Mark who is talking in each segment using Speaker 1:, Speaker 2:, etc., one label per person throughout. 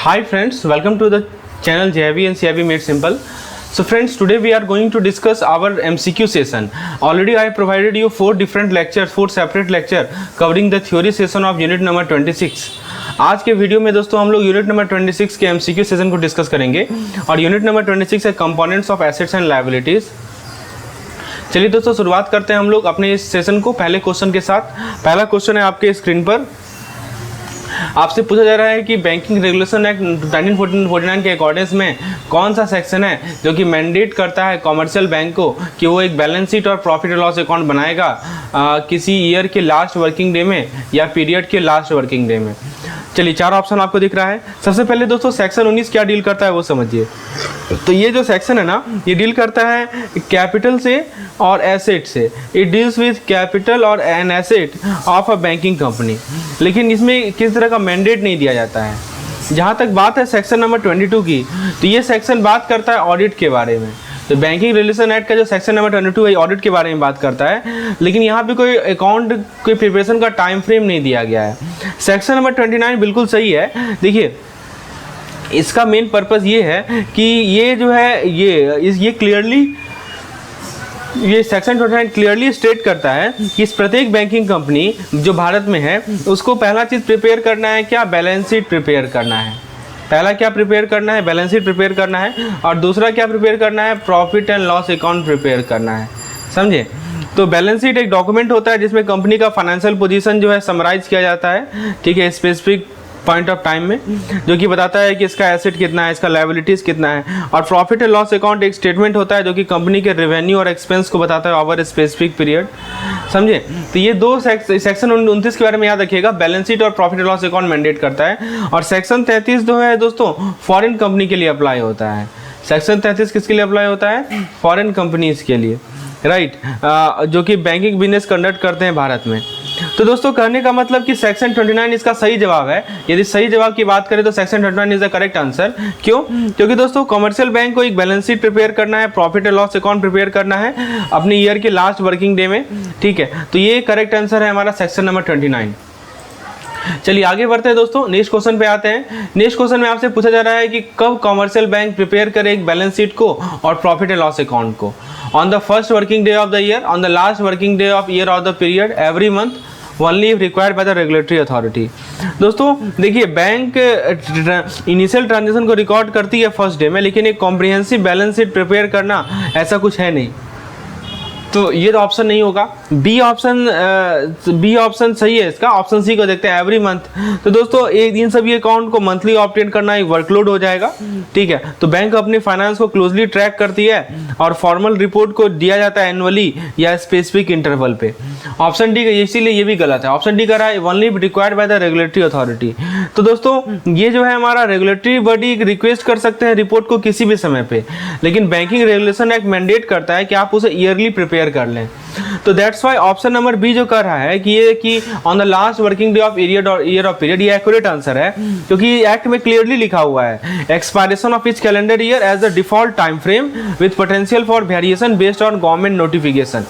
Speaker 1: Hi friends, welcome to the channel JIB and CIB Made Simple. So friends, today we are going to discuss our MCQ session. Already I provided you four separate lecture covering the theory session of unit number 26. आज के video में दोस्तों हम लोग unit number 26 के MCQ session को discuss करेंगे और यूनिट नंबर 26 है components of assets and liabilities. चलिए दोस्तों शुरुआत करते हैं हम लोग अपने इस सेशन को पहले क्वेश्चन के साथ। पहला क्वेश्चन है आपके स्क्रीन पर। आपसे पूछा जा रहा है कि बैंकिंग रेगुलेशन एक्ट 1949 के अकॉर्डिंग्स में कौन सा सेक्शन है जो कि मैंडेट करता है कॉमर्शियल बैंक को कि वो एक बैलेंस शीट और प्रॉफिट एंड लॉस अकाउंट बनाएगा किसी ईयर के लास्ट वर्किंग डे में या पीरियड के लास्ट वर्किंग डे में। चलिए चार ऑप्शन आपको दिख रहा है। सबसे पहले दोस्तों सेक्शन 19 क्या डील करता है वो समझिए। तो ये जो सेक्शन है ना, ये डील करता है कैपिटल से और एसेट से। इट डील्स विद कैपिटल और an asset of a banking company. लेकिन इसमें किस तरह का मैंडेट नहीं दिया जाता है। जहाँ तक बात है सेक्शन नंबर 22 की, तो ये सेक्शन बात करता है ऑडिट के बारे में। तो बैंकिंग रेगुलेशन एक्ट का जो सेक्शन नंबर 22 है ऑडिट के बारे में बात करता है, लेकिन यहाँ पे कोई अकाउंट कोई प्रिपरेशन का टाइम फ्रेम नहीं दिया गया है। सेक्शन नंबर 29 बिल्कुल सही है। देखिए इसका मेन पर्पस ये है कि ये जो है ये क्लियरली ये सेक्शन 29 क्लियरली स्टेट करता है कि इस प्रत्येक बैंकिंग कंपनी जो भारत में है उसको पहला चीज़ प्रिपेयर करना है क्या, बैलेंस शीट प्रिपेयर करना है। पहला क्या प्रिपेयर करना है, बैलेंस शीट प्रिपेयर करना है, और दूसरा क्या प्रिपेयर करना है, profit and loss account prepare करना है। समझे। तो बैलेंस शीट एक डॉक्यूमेंट होता है जिसमें कंपनी का फाइनेंशियल पोजीशन जो है समराइज किया जाता है, ठीक है, स्पेसिफिक पॉइंट ऑफ टाइम में, जो कि बताता है कि इसका एसेट कितना है, इसका लायबिलिटीज कितना है। और प्रॉफिट एंड लॉस अकाउंट एक स्टेटमेंट होता है जो कि कंपनी के रेवेन्यू और एक्सपेंस को बताता है ओवर स्पेसिफिक पीरियड। समझे। तो ये दो सेक्शन 29 के बारे में याद रखिएगा। बैलेंस शीट और profit and loss account mandate करता है। और सेक्शन 33 जो है दोस्तों फॉरेन कंपनी के लिए अप्लाई होता है। सेक्शन 33 किसके लिए अप्लाई होता है, फॉरेन कंपनीज के लिए, राइट, जो कि बैंकिंग बिजनेस कंडक्ट करते हैं भारत में। तो दोस्तों कहने का मतलब कि सेक्शन 29 इसका सही जवाब है। यदि सही जवाब की बात करें तो section 29 is the correct answer. क्यों? क्योंकि दोस्तों कमर्शियल बैंक को एक बैलेंस शीट प्रिपेयर करना है, profit and loss account prepare करना है अपने ईयर के लास्ट वर्किंग डे में, ठीक है। तो ये करेक्ट आंसर है हमारा सेक्शन नंबर 29। चलिए आगे बढ़ते हैं दोस्तों, नेक्स्ट क्वेश्चन पे आते हैं। नेक्स्ट क्वेश्चन में आपसे पूछा जा रहा है कि कब कमर्शियल बैंक प्रिपेयर करे एक बैलेंस शीट को और प्रॉफिट एंड लॉस अकाउंट को। On the first working day of the year, on the last working day of year और the period, every month, only if required by the regulatory authority. दोस्तों देखिए bank initial transaction को record करती है first day में, लेकिन एक comprehensive balance sheet prepare करना ऐसा कुछ है नहीं। तो ये तो ऑप्शन नहीं होगा। बी ऑप्शन सही है इसका। ऑप्शन सी को देखते हैं, एवरी मंथ। तो दोस्तों इन सभी अकाउंट को मंथली ऑब्टेन करना एक वर्कलोड हो जाएगा, ठीक है। तो बैंक अपने फाइनेंस को क्लोजली ट्रैक करती है और फॉर्मल रिपोर्ट को दिया जाता है एनुअली या स्पेसिफिक इंटरवल पे। ऑप्शन डी, इसीलिए ये भी गलत है। ऑप्शन डी कह रहा है only required by the regulatory authority. तो दोस्तों ये जो है हमारा रेगुलेटरी बॉडी रिक्वेस्ट कर सकते हैं रिपोर्ट को किसी भी समय पे, लेकिन बैंकिंग रेगुलेशन एक्ट मैंडेट करता है कि आप उसे ईयरली प्रिपेयर कर लें। तो that's why option number B जो कर रहा है कि on the last working day of year of period, ये एक्यूरेट आंसर है, क्योंकि एक्ट में क्लियरली लिखा हुआ है expiration of each calendar year as the default time frame with potential for variation based on government notification.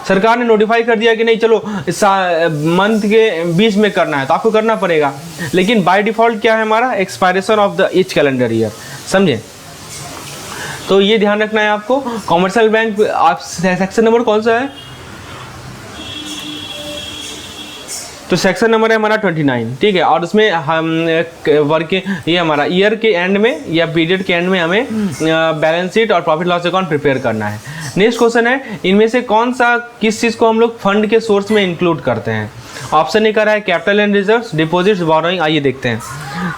Speaker 1: सरकार ने notify कर दिया कि नहीं चलो मंथ के बीच में करना है तो आपको करना पड़ेगा, लेकिन बाय डिफॉल्ट क्या है हमारा, expiration of the each calendar year. समझे। तो ये ध्यान रखना है आपको। कॉमर्शियल बैंक आप सेक्शन नंबर कौन सा है, तो सेक्शन नंबर है हमारा 29, ठीक है। और उसमें हम ये हमारा ईयर के एंड में या पीरियड के एंड में हमें बैलेंस शीट और प्रॉफिट लॉस अकाउंट प्रिपेयर करना है। नेक्स्ट क्वेश्चन है, इनमें से कौन सा किस चीज़ को हम लोग फंड के सोर्स में इंक्लूड करते हैं। ऑप्शन ए कर रहा है capital and reserves, deposits, borrowing. आइए देखते हैं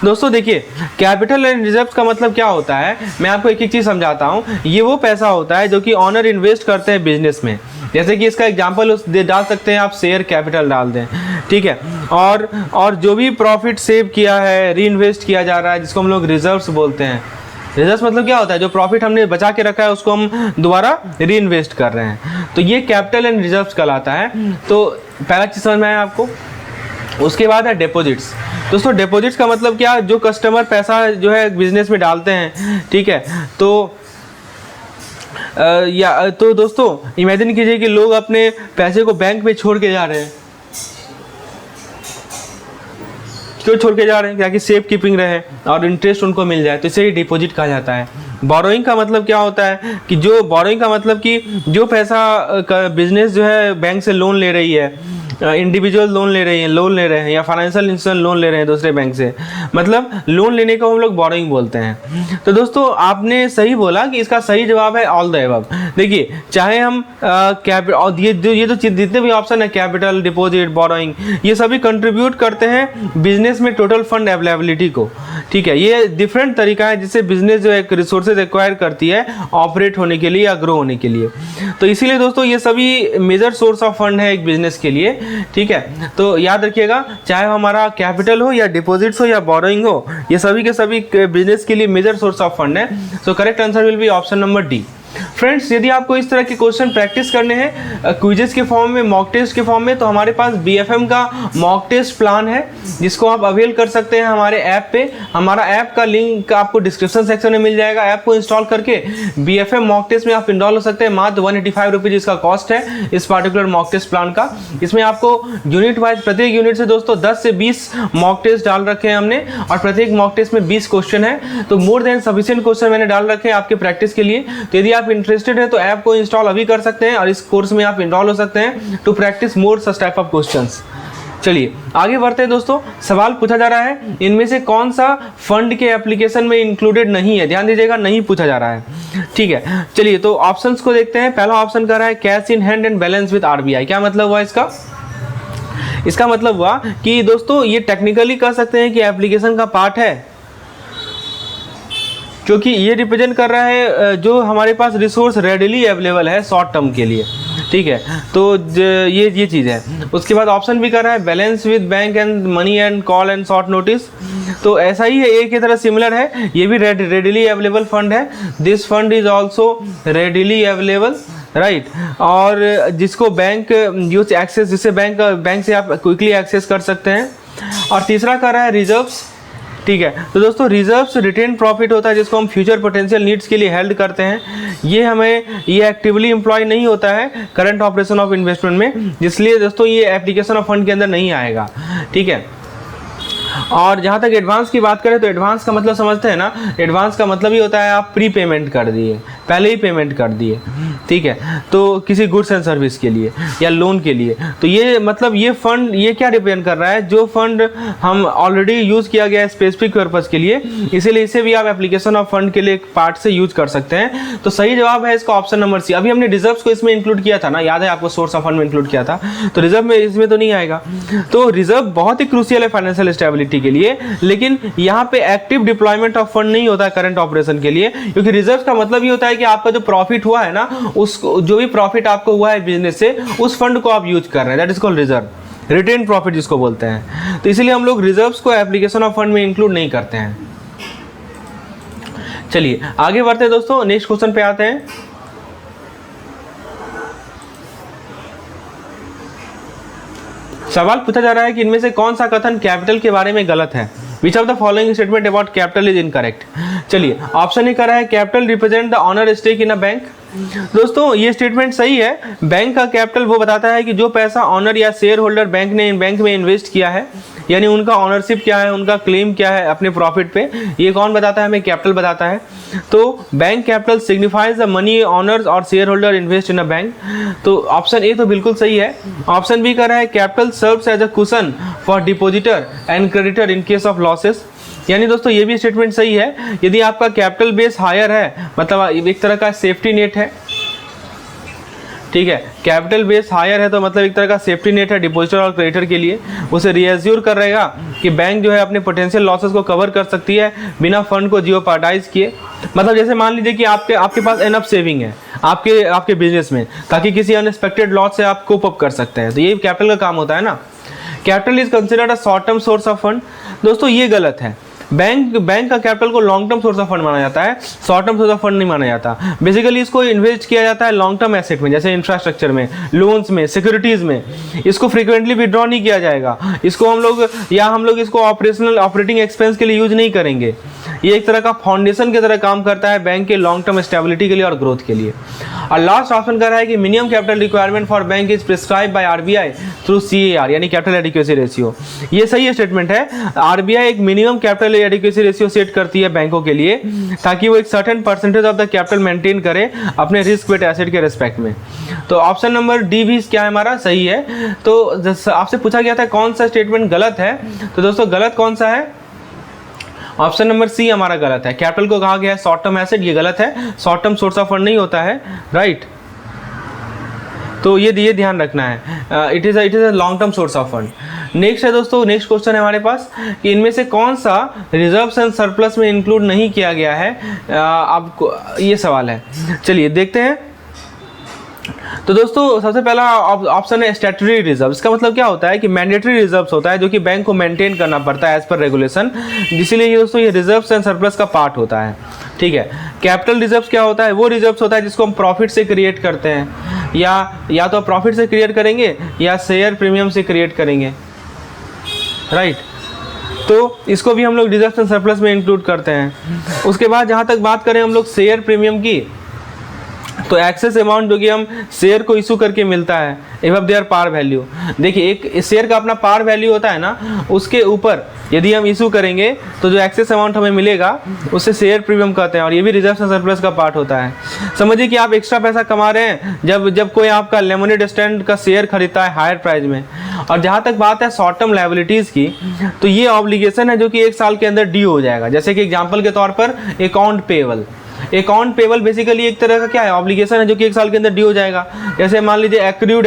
Speaker 1: दोस्तों। देखिए कैपिटल एंड रिजर्व्स का मतलब क्या होता है, मैं आपको एक एक चीज़ समझाता हूँ। ये वो पैसा होता है जो कि ऑनर इन्वेस्ट करते हैं बिजनेस में। जैसे कि इसका एग्जांपल डाल सकते हैं आप, शेयर कैपिटल डाल दें, ठीक है। और जो भी प्रॉफिट सेव किया है, री इन्वेस्ट किया जा रहा है, जिसको हम लोग रिजर्व्स बोलते हैं। रिजर्व्स मतलब क्या होता है, जो प्रॉफिट हमने बचा के रखा है उसको हम दोबारा री इन्वेस्ट कर रहे हैं, तो ये कैपिटल एंड रिजर्व्स कहलाता है। तो पहला चीज़ समझ में आया आपको। उसके बाद है डिपॉजिट्स। दोस्तों डिपॉजिट्स का मतलब क्या, जो कस्टमर पैसा जो है बिजनेस में डालते हैं, ठीक है। तो दोस्तों इमेजिन कीजिए कि लोग अपने पैसे को बैंक में छोड़ के जा रहे हैं, क्यों छोड़ के जा रहे हैं? ताकि सेफ कीपिंग रहे और इंटरेस्ट उनको मिल जाए, तो इसे ही डिपॉजिट कहा जाता है। बोरोइंग का मतलब क्या होता है कि जो बोरोइंग का मतलब कि जो पैसा का बिजनेस जो है बैंक से लोन ले रही है, इंडिविजुअल लोन ले रहे हैं या फाइनेंशियल इंस्टीट्यूशन लोन ले रहे हैं दूसरे बैंक से, मतलब लोन लेने को हम लोग बोरोइंग बोलते हैं। तो दोस्तों आपने सही बोला कि इसका सही जवाब है ऑल द अबव। देखिए चाहे हम ये तो जितने भी ऑप्शन है, कैपिटल, डिपॉजिट, बोरोइंग, ये सभी कंट्रीब्यूट करते हैं बिजनेस में टोटल फंड अवेलेबिलिटी को। ठीक है, ये डिफरेंट तरीका है जिससे बिजनेस जो एक रिसोर्सेज एक्वायर करती है ऑपरेट होने के लिए या ग्रो होने के लिए। तो इसीलिए दोस्तों ये सभी मेजर सोर्स ऑफ फंड है एक बिजनेस के लिए। ठीक है, तो याद रखिएगा चाहे हमारा कैपिटल हो या डिपॉजिट्स हो या बोरोइंग हो, ये सभी के सभी बिजनेस के लिए मेजर सोर्स ऑफ फंड है। So correct answer will be option number D. Friends यदि आपको इस तरह के क्वेश्चन प्रैक्टिस करने हैं क्विजेस के फॉर्म में, मॉक टेस्ट के फॉर्म में, तो हमारे पास BFM का मॉक टेस्ट प्लान है जिसको आप अवेल कर सकते हैं हमारे ऐप पे। हमारा ऐप का लिंक आपको डिस्क्रिप्शन सेक्शन में मिल जाएगा। ऐप को इंस्टॉल करके BFM मॉक टेस्ट में आप इनरोल हो सकते हैं। मात्र 185 रुपीज इसका कॉस्ट है इस पार्टिकुलर मॉक टेस्ट प्लान का। इसमें आपको यूनिट वाइज प्रत्येक यूनिट से दोस्तों 10 से 20 मॉक टेस्ट डाल रखे हैं हमने, और प्रत्येक मॉक टेस्ट में 20 क्वेश्चन है, तो मोर देन सफिशिएंट क्वेश्चन मैंने डाल रखे हैं आपके प्रैक्टिस के लिए। तो यदि आप इंटरेस्टेड है तो ऐप को इंस्टॉल अभी कर सकते हैं और इस कोर्स में आप इनरोल हो सकते हैं to practise more such type of questions. चलिए आगे बढ़ते हैं दोस्तों। सवाल पूछा जा रहा है इनमें से कौन सा फंड के एप्लीकेशन में इंक्लूडेड नहीं है। ध्यान दीजिएगा, नहीं पूछा जा रहा है। ठीक है, चलिए तो ऑप्शंस को देखते हैं। पहला ऑप्शन कर रहा है cash in hand and balance with RBI। क्या मतलब हुआ इसका? इसका मतलब हुआ कि दोस्तों ये टेक्निकली कह सकते हैं कि एप्लीकेशन का पार्ट है, क्योंकि ये रिप्रेजेंट कर रहा है जो हमारे पास रिसोर्स रेडिली अवेलेबल है शॉर्ट टर्म के लिए। ठीक है, तो ये चीज़ है। उसके बाद ऑप्शन भी कर रहा है balance with bank and money and call and short notice. तो ऐसा ही है, एक की तरह सिमिलर है, ये भी रेडिली अवेलेबल फंड है। This fund is also readily available, right. और जिसको बैंक यूज एक्सेस, जिससे बैंक से आप क्विकली एक्सेस कर सकते हैं। और तीसरा कर रहा है रिजर्व्स। ठीक है, तो दोस्तों रिजर्व्स रिटेन प्रॉफिट होता है जिसको हम फ्यूचर पोटेंशियल नीड्स के लिए हेल्ड करते हैं। ये एक्टिवली एम्प्लॉय नहीं होता है करंट ऑपरेशन ऑफ इन्वेस्टमेंट में, इसलिए दोस्तों ये एप्लीकेशन ऑफ फंड के अंदर नहीं आएगा। ठीक है, और जहाँ तक एडवांस की बात करें तो एडवांस का मतलब समझते हैं ना, एडवांस का मतलब ही होता है आप प्री पेमेंट कर दिए, पहले ही पेमेंट कर दिए। ठीक है, तो किसी गुड्स एंड सर्विस के लिए या लोन के लिए। तो ये मतलब ये फंड ये क्या डिपेंड कर रहा है, जो फंड हम ऑलरेडी यूज़ किया गया है स्पेसिफिक पर्पज़ के लिए, इसीलिए इसे भी आप एप्लीकेशन ऑफ फंड के लिए एक पार्ट से यूज कर सकते हैं। तो सही जवाब है इसका ऑप्शन नंबर सी। अभी हमने रिजर्व्स को इसमें इंक्लूड किया था ना, याद है आपको, सोर्स ऑफ फंड में इंक्लूड किया था, तो रिजर्व में इसमें तो नहीं आएगा। तो रिजर्व बहुत ही क्रूशियल है फाइनेंशियल स्टेबिलिटी के लिए, लेकिन यहाँ पे एक्टिव डिप्लॉयमेंट ऑफ फंड नहीं होता है करंट ऑपरेशन के लिए, क्योंकि रिजर्व का मतलब ये होता है कि आपका जो प्रॉफिट हुआ है ना, उसको जो भी प्रॉफिट आपको हुआ है बिजनेस से, उस फंड को आप यूज कर रहे हैं, that is called reserve, retain profit जिसको बोलते हैं। तो इसीलिए हम लोग रिजर्व्स को एप्लीकेशन ऑफ फंड में इंक्लूड नहीं करते हैं। चलिए आगे बढ़ते हैं दोस्तों, नेक्स्ट क्वेश्चन पे आते हैं। सवाल पूछा जा रहा है कि इनमें से कौन सा कथन कैपिटल के बारे में गलत है। Which of the following statement about capital is incorrect. चलिए ऑप्शन ए कर रहा है capital represent the owner stake in a bank. दोस्तों ये स्टेटमेंट सही है। बैंक का कैपिटल वो बताता है कि जो पैसा ऑनर या शेयर होल्डर बैंक में इन्वेस्ट किया है, यानी उनका ऑनरशिप क्या है, उनका क्लेम क्या है अपने प्रॉफिट पे, ये कौन बताता है, हमें कैपिटल बताता है। तो bank capital signifies the money owners और share holder invest in a bank. तो ऑप्शन ए तो बिल्कुल सही है। ऑप्शन बी कर रहा है capital serves as a cushion for depositor and creditor in case of losses. यानी दोस्तों ये भी स्टेटमेंट सही है। यदि आपका कैपिटल बेस हायर है, मतलब एक तरह का सेफ्टी नेट है। ठीक है, कैपिटल बेस हायर है तो मतलब एक तरह का सेफ्टी नेट है डिपॉजिटर और क्रेडिटर के लिए, उसे रिएश्योर कर रहेगा कि बैंक जो है अपने पोटेंशियल लॉसेस को कवर कर सकती है बिना फंड को जियोपार्डाइज किए। मतलब जैसे मान लीजिए कि आपके पास एनफ सेविंग है आपके बिजनेस में, ताकि किसी अनएक्सपेक्टेड लॉस से आप कोप अप कर सकते हैं। तो ये कैपिटल का काम होता है ना। Capital is considered a short term source of fund. दोस्तों ये गलत है। बैंक का कैपिटल को long term source of fund माना जाता है, short term source of fund नहीं माना जाता। बेसिकली इसको इन्वेस्ट किया जाता है लॉन्ग टर्म एसेट में, जैसे इंफ्रास्ट्रक्चर में, लोन्स में, सिक्योरिटीज में। इसको फ्रीक्वेंटली विड्रॉ नहीं किया जाएगा। इसको हम लोग इसको ऑपरेटिंग एक्सपेंस के लिए यूज नहीं करेंगे, ये एक तरह का फाउंडेशन की तरह काम करता है बैंक के लॉन्ग टर्म स्टेबिलिटी के लिए और ग्रोथ के लिए। और लास्ट ऑप्शन कह रहा है कि minimum capital requirement for bank is prescribe by RBI through CAR यानी कैपिटल एडिक्वेसी रेशियो। ये सही स्टेटमेंट है। आरबीआई एक minimum capital adequacy ratio set करती है बैंकों के लिए ताकि वो एक certain percentage of the capital maintain करे अपने रिस्क वेट एसेट के रेस्पेक्ट में। तो ऑप्शन नंबर डी भी क्या है हमारा सही है। तो आपसे पूछा गया था कौन सा स्टेटमेंट गलत है, तो दोस्तों गलत कौन सा है? ऑप्शन नंबर सी हमारा गलत है। कैपिटल को कहा गया है शॉर्ट टर्म एसेट, ये गलत है। Short term source of fund नहीं होता है, राइट। तो ये ध्यान रखना है, it is a long term source of fund. Next है दोस्तों, नेक्स्ट क्वेश्चन है हमारे पास कि इनमें से कौन सा रिजर्व्स एंड सरप्लस में इंक्लूड नहीं किया गया है, आपको ये सवाल है। चलिए देखते हैं। तो दोस्तों सबसे पहला ऑप्शन है स्टैट्यूटरी रिजर्व। इसका मतलब क्या होता है कि मैंडेटरी रिजर्व्स होता है जो कि बैंक को मेंटेन करना पड़ता है एज पर रेगुलेशन, इसीलिए ये दोस्तों ये रिजर्व्स एंड सरप्लस का पार्ट होता है, ठीक है। कैपिटल रिजर्व्स क्या होता है? वो रिजर्व्स होता है जिसको हम प्रॉफिट से क्रिएट करते हैं, या तो प्रॉफिट से क्रिएट करेंगे या शेयर प्रीमियम से क्रिएट करेंगे, राइट। तो इसको भी हम लोग रिजर्व्स एंड सरप्लस में इंक्लूड करते हैं। उसके बाद जहाँ तक बात करें हम लोग शेयर प्रीमियम की, तो एक्सेस अमाउंट जो कि हम शेयर को इशू करके मिलता है एबव देयर पार वैल्यू। देखिए एक शेयर का अपना पार वैल्यू होता है ना, उसके ऊपर यदि हम इशू करेंगे तो जो एक्सेस अमाउंट हमें मिलेगा उससे शेयर प्रीमियम कहते हैं, और ये भी रिजर्व एंड सरप्लस का पार्ट होता है। समझिए कि आप एक्स्ट्रा पैसा कमा रहे हैं जब कोई आपका लेमोनेड स्टैंड का शेयर खरीदता है हायर प्राइस में। और जहाँ तक बात है शॉर्ट टर्म लायबिलिटीज़ की, तो ये ऑब्लिगेशन है जो कि 1 साल के अंदर ड्यू हो जाएगा। जैसे कि एग्जाम्पल के तौर पर अकाउंट पेबल बेसिकली एक तरह का क्या है, ऑब्लिगेशन है जो कि 1 साल के अंदर ड्यू हो जाएगा। जैसे मान लीजिए एक्रूड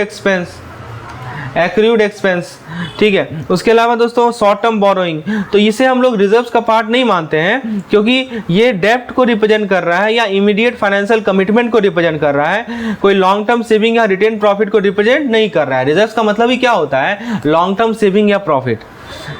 Speaker 1: एक्सपेंस, ठीक है। उसके अलावा दोस्तों शॉर्ट टर्म बोरोइंग, तो इसे हम लोग रिजर्व्स का पार्ट नहीं मानते हैं क्योंकि ये डेप्ट को रिप्रेजेंट कर रहा है या इमीडिएट फाइनेंशियल कमिटमेंट को रिप्रेजेंट कर रहा है, कोई लॉन्ग टर्म सेविंग या रिटेन प्रॉफिट को रिप्रेजेंट नहीं कर रहा है। रिजर्व्स का मतलब ही क्या होता है? लॉन्ग टर्म सेविंग या प्रॉफिट,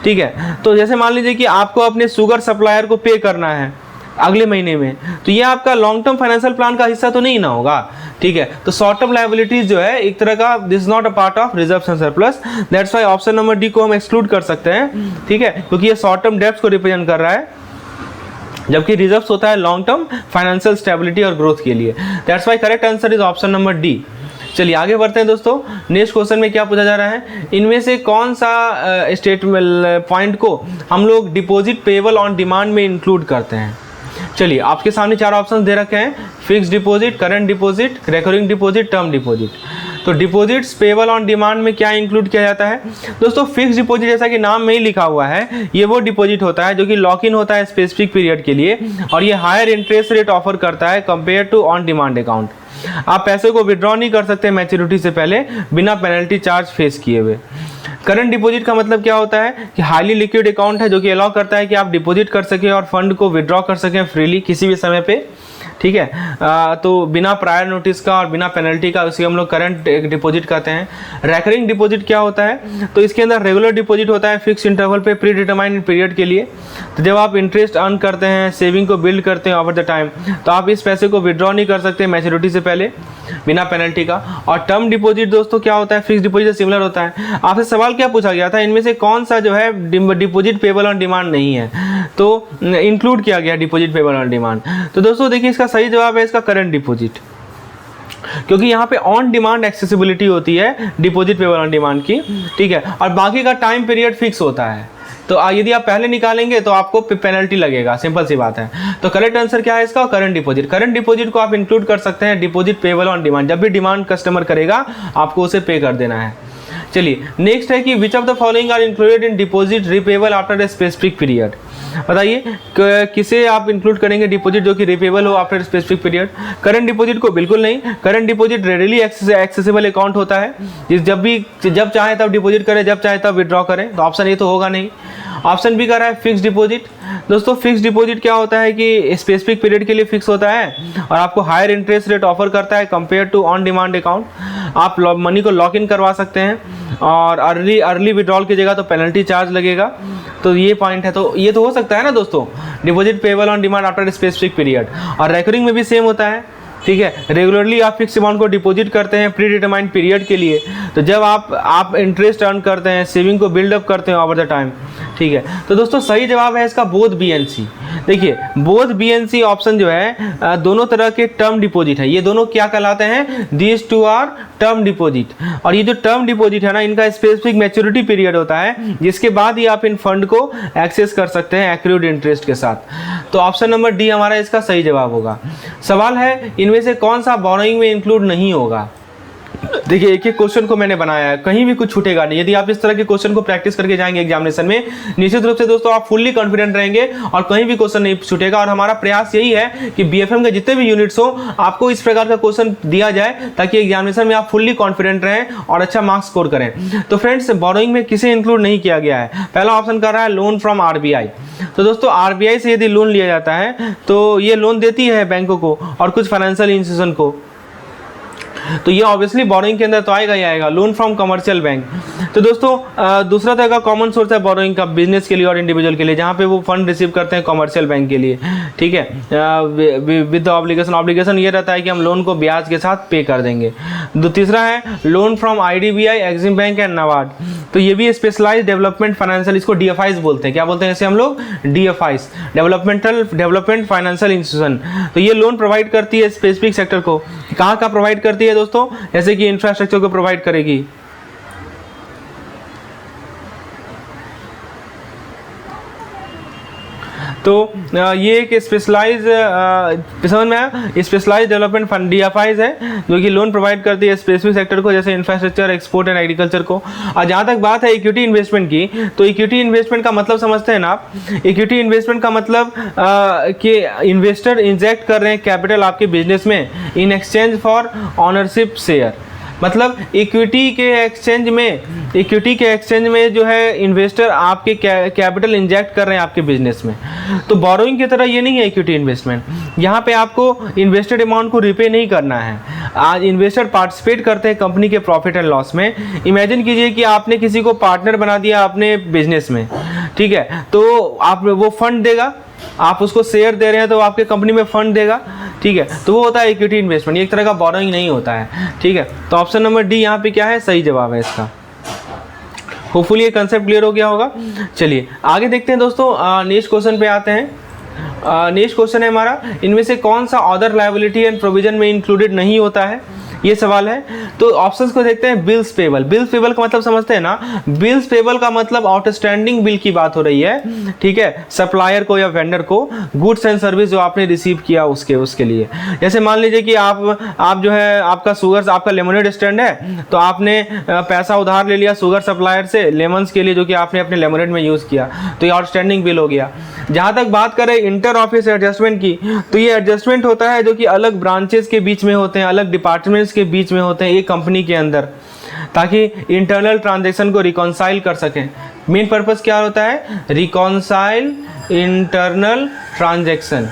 Speaker 1: ठीक है। तो जैसे मान लीजिए कि आपको अपने शुगर सप्लायर को पे करना है अगले महीने में, तो ये आपका लॉन्ग टर्म फाइनेंशियल प्लान का हिस्सा तो नहीं ना होगा, ठीक है। तो शॉर्ट टर्म लायबिलिटीज जो है एक तरह का this is not a part of reserves and surplus, that's why option number D को हम एक्सक्लूड कर सकते हैं, ठीक है, क्योंकि ये शॉर्ट टर्म डेब्ट्स को रिप्रेजेंट कर रहा है, जबकि रिजर्व्स होता है लॉन्ग टर्म फाइनेंशियल स्टेबिलिटी और ग्रोथ के लिए। That's why correct answer is option number D. चलिए आगे बढ़ते हैं दोस्तों। नेक्स्ट क्वेश्चन में क्या पूछा जा रहा है, इनमें से कौन सा स्टेटमेंट पॉइंट को हम लोग डिपॉजिट पेएबल ऑन डिमांड में इंक्लूड करते हैं। चलिए आपके सामने 4 ऑप्शन दे रखे हैं, fix deposit, current deposit, recurring deposit, term deposit. तो डिपॉजिट्स पेएबल ऑन डिमांड में क्या इंक्लूड किया जाता है दोस्तों? फिक्स डिपॉजिट जैसा कि नाम में ही लिखा हुआ है, ये वो डिपॉजिट होता है जो कि लॉक इन होता है स्पेसिफिक पीरियड के लिए, और ये हायर इंटरेस्ट रेट ऑफर करता है compare to on demand account. आप पैसे को विड्रॉ नहीं कर सकते मैच्योरिटी से पहले बिना पेनल्टी चार्ज फेस किए हुए। करंट डिपॉजिट का मतलब क्या होता है कि हाईली लिक्विड अकाउंट है जो कि अलाउ करता है कि आप डिपॉजिट कर सकें और फंड को विड्रॉ कर सकें फ्रीली किसी भी समय पे, ठीक है। तो बिना प्रायर नोटिस का और बिना पेनल्टी का, उसे हम लोग करंट डिपॉजिट कहते हैं। रेकरिंग डिपॉजिट क्या होता है? तो इसके अंदर रेगुलर डिपॉजिट होता है फिक्स इंटरवल पे प्री डिटरमाइंड पीरियड के लिए। तो जब आप इंटरेस्ट अर्न करते हैं, सेविंग को बिल्ड करते हैं ओवर द टाइम, तो आप इस पैसे को विड्रॉ नहीं कर सकते मैच्योरिटी से पहले बिना पेनल्टी का। और टर्म डिपॉजिट दोस्तों क्या होता है? फिक्स डिपॉजिट से सिमिलर होता है। आपसे सवाल क्या पूछा गया था, इनमें से कौन सा जो है डिपॉजिट पेएबल ऑन डिमांड नहीं है, तो इंक्लूड किया गया डिपॉजिट पेएबल ऑन डिमांड। तो दोस्तों देखिए इसका सही जवाब है इसका करंट डिपॉजिट, क्योंकि यहाँ पे ऑन डिमांड एक्सेसिबिलिटी होती है डिपॉजिट पेएबल ऑन डिमांड की, ठीक है, और बाकी का टाइम पीरियड फिक्स होता है। तो यदि आप पहले निकालेंगे तो आपको पेनल्टी लगेगा, सिंपल सी बात है। तो करेक्ट आंसर क्या है इसका? Current deposit. करंट डिपॉजिट को आप इंक्लूड कर सकते हैं डिपॉजिट पेएबल ऑन डिमांड, जब भी डिमांड कस्टमर करेगा आपको उसे पे कर देना है। चलिए नेक्स्ट है कि which of the following are included in deposit repayable after a specific period. बताइए किसे आप इंक्लूड करेंगे डिपॉजिट जो कि रिपेबल हो after specific period? Current deposit को बिल्कुल नहीं। Current deposit readily accessible account होता है, जब चाहे तब डिपॉजिट करें, जब चाहे तब विड्रॉ करें, तो ऑप्शन ए तो होगा नहीं। ऑप्शन बी कर रहा है फिक्स डिपॉजिट। दोस्तों फिक्स डिपॉजिट क्या होता है कि स्पेसिफिक पीरियड के लिए फिक्स होता है और आपको हायर इंटरेस्ट रेट ऑफर करता है compare to on demand account. आप मनी को लॉक इन करवा सकते हैं और अर्ली विड्रॉल की जगह तो पेनल्टी चार्ज लगेगा। तो ये पॉइंट है, तो ये तो हो सकता है ना दोस्तों, deposit payable on demand after specific period. और रेकरिंग में भी सेम होता है, ठीक है। रेगुलरली आप फिक्स अमाउंट को डिपॉजिट करते हैं प्री डिटरमाइंड पीरियड के लिए, तो जब आप इंटरेस्ट अर्न करते हैं, सेविंग को बिल्डअप करते हैं ओवर द टाइम, ठीक है। तो दोस्तों सही जवाब है इसका बोथ बी एंड सी। देखिए both B and C option जो है दोनों तरह के टर्म डिपॉजिट है। ये दोनों क्या कहलाते हैं? These two are term deposit. और ये जो टर्म डिपॉजिट है ना, इनका स्पेसिफिक मैच्योरिटी पीरियड होता है जिसके बाद ही आप इन फंड को एक्सेस कर सकते हैं एक्रूड इंटरेस्ट के साथ। तो ऑप्शन नंबर डी हमारा इसका सही जवाब होगा। सवाल है इनमें से कौन सा बोरोइंग में इंक्लूड नहीं होगा? देखिए एक एक क्वेश्चन को मैंने बनाया है, कहीं भी कुछ छूटेगा नहीं। यदि आप इस तरह के क्वेश्चन को प्रैक्टिस करके जाएंगे एग्जामिनेशन में, निश्चित रूप से दोस्तों आप फुल्ली कॉन्फिडेंट रहेंगे और कहीं भी क्वेश्चन नहीं छूटेगा। और हमारा प्रयास यही है कि बीएफएम के जितने भी यूनिट्स हो आपको इस प्रकार का क्वेश्चन दिया जाए ताकि एग्जामिनेशन में आप फुल्ली कॉन्फिडेंट रहें और अच्छा मार्क्स स्कोर करें। तो फ्रेंड्स बोरोइंग में किसे इंक्लूड नहीं किया गया है? पहला ऑप्शन कर रहा है लोन फ्रॉम आरबीआई। तो दोस्तों आरबीआई से यदि लोन लिया जाता है तो ये लोन देती है बैंकों को और कुछ फाइनेंशियल इंस्टीट्यूशन को, तो ये ऑब्वियसली बोरोइंग के अंदर तो आएगा ही आएगा। लोन फ्रॉम कमर्शियल बैंक, तो दोस्तों दूसरा तरह का कॉमन सोर्स है बोरोइंग का बिजनेस के लिए और इंडिविजुअल के लिए, जहाँ पे वो फंड रिसीव करते हैं कमर्शियल बैंक के लिए, ठीक है, विद ऑब्लिगेशन। ऑब्लिगेशन ये रहता है कि हम लोन को ब्याज के साथ पे कर देंगे। तीसरा है loan from IDBI, Exim bank and NABARD. तो ये भी स्पेशलाइज डेवलपमेंट फाइनेंशियल, इसको डीएफआईस बोलते हैं। क्या बोलते हैं इसे हम लोग? डीएफआईस, डेवलपमेंट फाइनेंशियल इंस्टीट्यूशन। तो ये लोन प्रोवाइड करती है स्पेसिफिक सेक्टर को। कहाँ का प्रोवाइड करती है दोस्तों? जैसे कि इंफ्रास्ट्रक्चर को प्रोवाइड करेगी, तो ये एक स्पेशलाइज समझ में आया, स्पेशलाइज डेवलपमेंट फंड डीएफआईस है जो कि लोन प्रोवाइड करती है स्पेसिफिक सेक्टर को, जैसे इंफ्रास्ट्रक्चर, एक्सपोर्ट एंड एग्रीकल्चर को। और जहाँ तक बात है इक्विटी इन्वेस्टमेंट की, तो इक्विटी इन्वेस्टमेंट का मतलब समझते हैं ना आप? इक्विटी इन्वेस्टमेंट का मतलब कि इन्वेस्टर इंजेक्ट कर रहे हैं कैपिटल आपके बिजनेस में in exchange for ownership share. मतलब इक्विटी के एक्सचेंज में जो है इन्वेस्टर आपके कैपिटल इंजेक्ट कर रहे हैं आपके बिजनेस में। तो बोरोइंग की तरह ये नहीं है इक्विटी इन्वेस्टमेंट। यहाँ पे आपको इन्वेस्टेड अमाउंट को रिपे नहीं करना है। आज इन्वेस्टर पार्टिसिपेट करते हैं कंपनी के प्रॉफिट एंड लॉस में। इमेजिन कीजिए कि आपने किसी को पार्टनर बना दिया अपने बिजनेस में, ठीक है, तो आप वो फंड देगा, आप उसको शेयर दे रहे हैं तो आपके कंपनी में फंड देगा, ठीक है, तो वो होता है इक्विटी इन्वेस्टमेंट। ये एक तरह का बोरोइंग नहीं होता है, ठीक है। तो ऑप्शन नंबर डी यहाँ पे क्या है? सही जवाब है इसका। होपफुली ये कंसेप्ट क्लियर हो गया होगा। चलिए आगे देखते हैं दोस्तों, नेक्स्ट क्वेश्चन पे आते हैं। नेक्स्ट क्वेश्चन है हमारा, इनमें से कौन सा अदर लायबिलिटी एंड प्रोविजन में इंक्लूडेड नहीं होता है? ये सवाल है। तो ऑप्शंस को देखते हैं। बिल्स पेबल, बिल्स पेबल का मतलब समझते हैं ना? बिल्स पेबल का मतलब आउटस्टैंडिंग बिल की बात हो रही है, ठीक है, सप्लायर को या वेंडर को गुड्स एंड सर्विस जो आपने रिसीव किया उसके लिए। जैसे मान लीजिए कि आप जो है आपका लेमनेड स्टैंड है, तो आपने पैसा उधार ले लिया शुगर सप्लायर से लेमन्स के लिए जो कि आपने अपने लेमनेड में यूज़ किया, तो ये आउटस्टैंडिंग बिल हो गया। जहाँ तक बात करें इंटर ऑफिस एडजस्टमेंट की, तो ये एडजस्टमेंट होता है जो कि अलग ब्रांचेस के बीच में होते हैं, अलग डिपार्टमेंट्स के बीच में होते हैं एक कंपनी के अंदर, ताकि इंटरनल ट्रांजैक्शन को रिकॉन्साइल कर सकें। मेन पर्पस क्या होता है? रिकॉन्साइल इंटरनल ट्रांजैक्शन,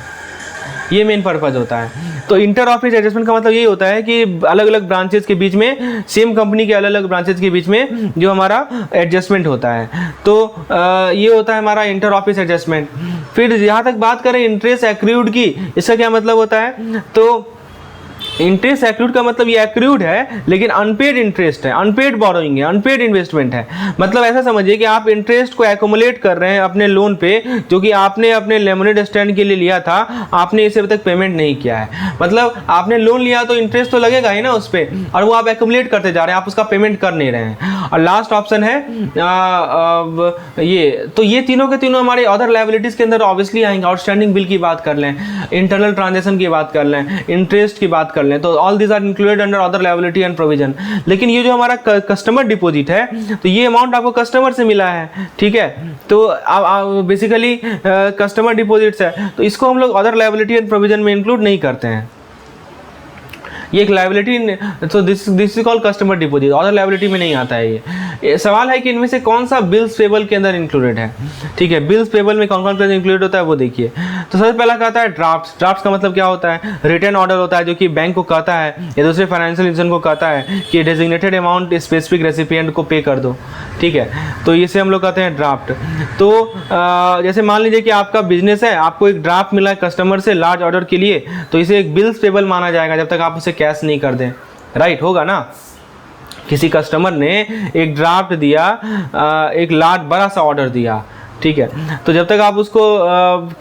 Speaker 1: ये मेन पर्पज होता है। तो इंटर ऑफिस एडजस्टमेंट का मतलब यही होता है कि अलग अलग ब्रांचेस के बीच में, सेम कंपनी के अलग अलग ब्रांचेस के बीच में जो हमारा एडजस्टमेंट होता है, तो ये होता है हमारा इंटर ऑफिस एडजस्टमेंट। फिर यहाँ तक बात करें इंटरेस्ट एक्रूड की, इसका क्या मतलब होता है? तो इंटरेस्ट एक्रूड का मतलब ये एक्रूड है लेकिन अनपेड इंटरेस्ट है, अनपेड बोरोइंग है, अनपेड इन्वेस्टमेंट है। मतलब ऐसा समझिए कि आप इंटरेस्ट को एक्यूमुलेट कर रहे हैं अपने लोन पे, जो कि आपने अपने लेमनेड स्टैंड के लिए लिया था, आपने इसे अभी तक पेमेंट नहीं किया है। मतलब आपने लोन लिया तो इंटरेस्ट तो लगेगा ही ना उस पर, और वो आप एक्यूमुलेट करते जा रहे हैं, आप उसका पेमेंट कर नहीं रहे हैं। और लास्ट ऑप्शन है ये, तो ये तीनों के तीनों हमारे अदर लायबिलिटीज के अंदर ऑब्वियसली आएंगे। आउटस्टैंडिंग बिल की बात कर लें, इंटरनल ट्रांजेक्शन की बात कर लें, इंटरेस्ट की बात कर लें, तो all these are included under other liability and provision. लेकिन ये जो हमारा कस्टमर डिपॉजिट है, तो ये अमाउंट आपको कस्टमर से मिला है, ठीक है, तो बेसिकली कस्टमर डिपॉजिट्स है, तो इसको हम लोग अदर लायबिलिटी एंड प्रोविजन में इंक्लूड नहीं करते हैं। ये एक लायबिलिटी, तो this is called customer deposit, other liability में नहीं आता है। ये सवाल है कि इनमें से कौन सा बिल्स पेबल के अंदर इंक्लूडेड है, ठीक है। बिल्स पेबल में कौन कौन सा इंक्लूडेड होता है वो देखिए। तो सबसे पहला कहता है ड्राफ्ट। ड्राफ्ट का मतलब क्या होता है? रिटर्न ऑर्डर होता है जो कि बैंक को कहता है या दूसरे फाइनेंशियल इंस्टीट्यूशन को कहता है कि डेजिग्नेटेड अमाउंट स्पेसिफिक रेसिपिएंट को पे कर दो, ठीक है, तो इसे हम लोग कहते हैं ड्राफ्ट। तो जैसे मान लीजिए कि आपका बिजनेस है, आपको एक ड्राफ्ट मिला है कस्टमर से लार्ज ऑर्डर के लिए, तो इसे एक बिल्स पेबल माना जाएगा जब तक आप उसे कैश नहीं कर दें, राइट, होगा ना। किसी कस्टमर ने एक ड्राफ्ट दिया, एक लार्ज बड़ा सा ऑर्डर दिया, ठीक है। तो जब तक आप उसको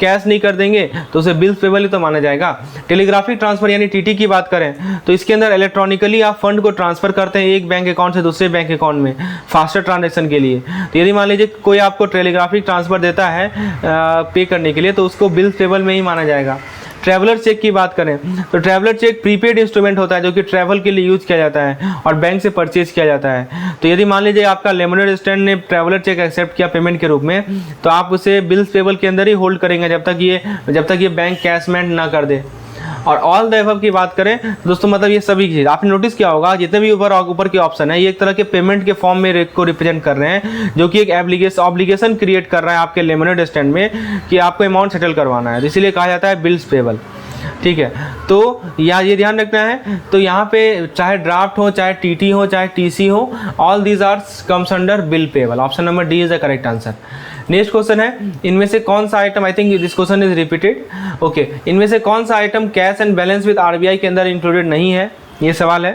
Speaker 1: कैश नहीं कर देंगे तो उसे बिल्स पेबल ही तो माना जाएगा। टेलीग्राफिक ट्रांसफर यानी टीटी की बात करें तो इसके अंदर इलेक्ट्रॉनिकली आप फंड को ट्रांसफर करते हैं एक बैंक अकाउंट से दूसरे बैंक अकाउंट में फास्टर ट्रांजेक्शन के लिए। तो यदि मान लीजिए कोई आपको टेलीग्राफिक ट्रांसफर देता है पे करने के लिए तो उसको बिल्स पेबल में ही माना जाएगा। ट्रैवलर चेक की बात करें तो ट्रैवलर चेक प्रीपेड इंस्ट्रूमेंट होता है जो कि ट्रैवल के लिए यूज किया जाता है और बैंक से परचेज किया जाता है। तो यदि मान लीजिए आपका लेमनेड स्टैंड ने ट्रैवलर चेक एक्सेप्ट किया पेमेंट के रूप में तो आप उसे बिल्स पेबल के अंदर ही होल्ड करेंगे जब तक ये बैंक कैशमेंट ना कर दे। और ऑल द अबव की बात करें दोस्तों मतलब ये सभी चीज़ आपने नोटिस किया होगा जितने भी ऊपर के ऑप्शन है ये एक तरह के पेमेंट के फॉर्म में को रिप्रेजेंट कर रहे हैं जो कि एक ऑब्लिगेशन क्रिएट कर रहा है आपके लेमनेड स्टैंड में कि आपको अमाउंट सेटल करवाना है, इसीलिए कहा जाता है बिल्स पेबल। ठीक है, तो ये ध्यान रखना है। तो यहाँ पे चाहे ड्राफ्ट हो, चाहे टीटी हो, चाहे टीसी हो, all these are comes under bill payable. Option number D is the correct answer. Next question है इनमें से कौन सा item, I think this question is repeated, okay, इनमें से कौन सा item cash and balance with RBI के अंदर इंक्लूडेड नहीं है, ये सवाल है।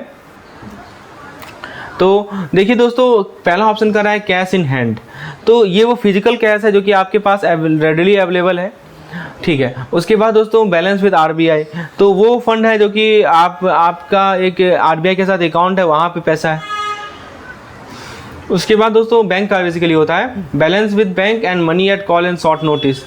Speaker 1: तो देखिए दोस्तों पहला ऑप्शन कर रहा है कैश इन हैंड, तो ये वो फिजिकल कैश है जो कि आपके पास रेडिली अवेलेबल है। ठीक है, उसके बाद दोस्तों बैलेंस विद आरबीआई, तो वो फंड है जो कि आपका एक आरबीआई के साथ अकाउंट है, वहाँ पे पैसा है। उसके बाद दोस्तों बैंक का बेसिकली होता है balance with bank and money at call and short notice,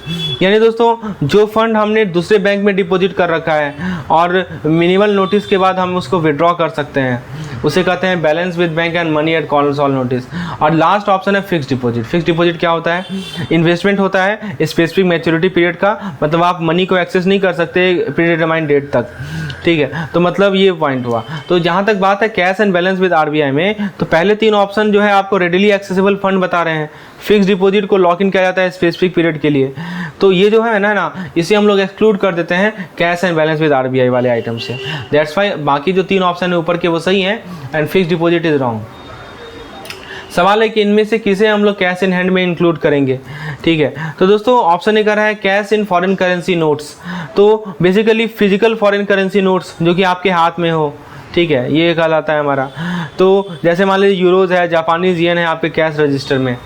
Speaker 1: यानी दोस्तों जो फंड हमने दूसरे बैंक में डिपॉजिट कर रखा है और मिनिमल नोटिस के बाद हम उसको विड्रॉ कर सकते हैं, उसे कहते हैं balance with bank and money at call and short notice. और लास्ट ऑप्शन है फिक्स डिपॉजिट। फिक्स डिपॉजिट क्या होता है, इन्वेस्टमेंट होता है स्पेसिफिक मैच्योरिटी पीरियड का, मतलब आप मनी को एक्सेस नहीं कर सकते प्रीडिटरमाइंड डेट तक। ठीक है, तो मतलब ये पॉइंट हुआ। तो जहाँ तक बात है cash and balance with RBI में, तो पहले तीन ऑप्शन जो है आपको रेडिली एक्सेसिबल फंड बता रहे हैं। फिक्स डिपॉजिट को लॉक इन किया जाता है स्पेसिफिक पीरियड के लिए, तो ये जो है ना इसे हम लोग एक्सक्लूड कर देते हैं cash and balance with RBI वाले आइटम से। दैट्स वाई बाकी जो तीन ऑप्शन है ऊपर के वो सही हैं and fix deposit is wrong. सवाल है कि इनमें से किसे हम लोग कैश इन हैंड में इंक्लूड करेंगे। ठीक है, तो दोस्तों ऑप्शन ए कर रहा है cash in foreign currency notes, तो basically physical foreign currency notes जो कि आपके हाथ में हो। ठीक है, ये कहलाता है हमारा। तो जैसे मान लीजिए यूरोज है, जापानीज येन है आपके कैश रजिस्टर में।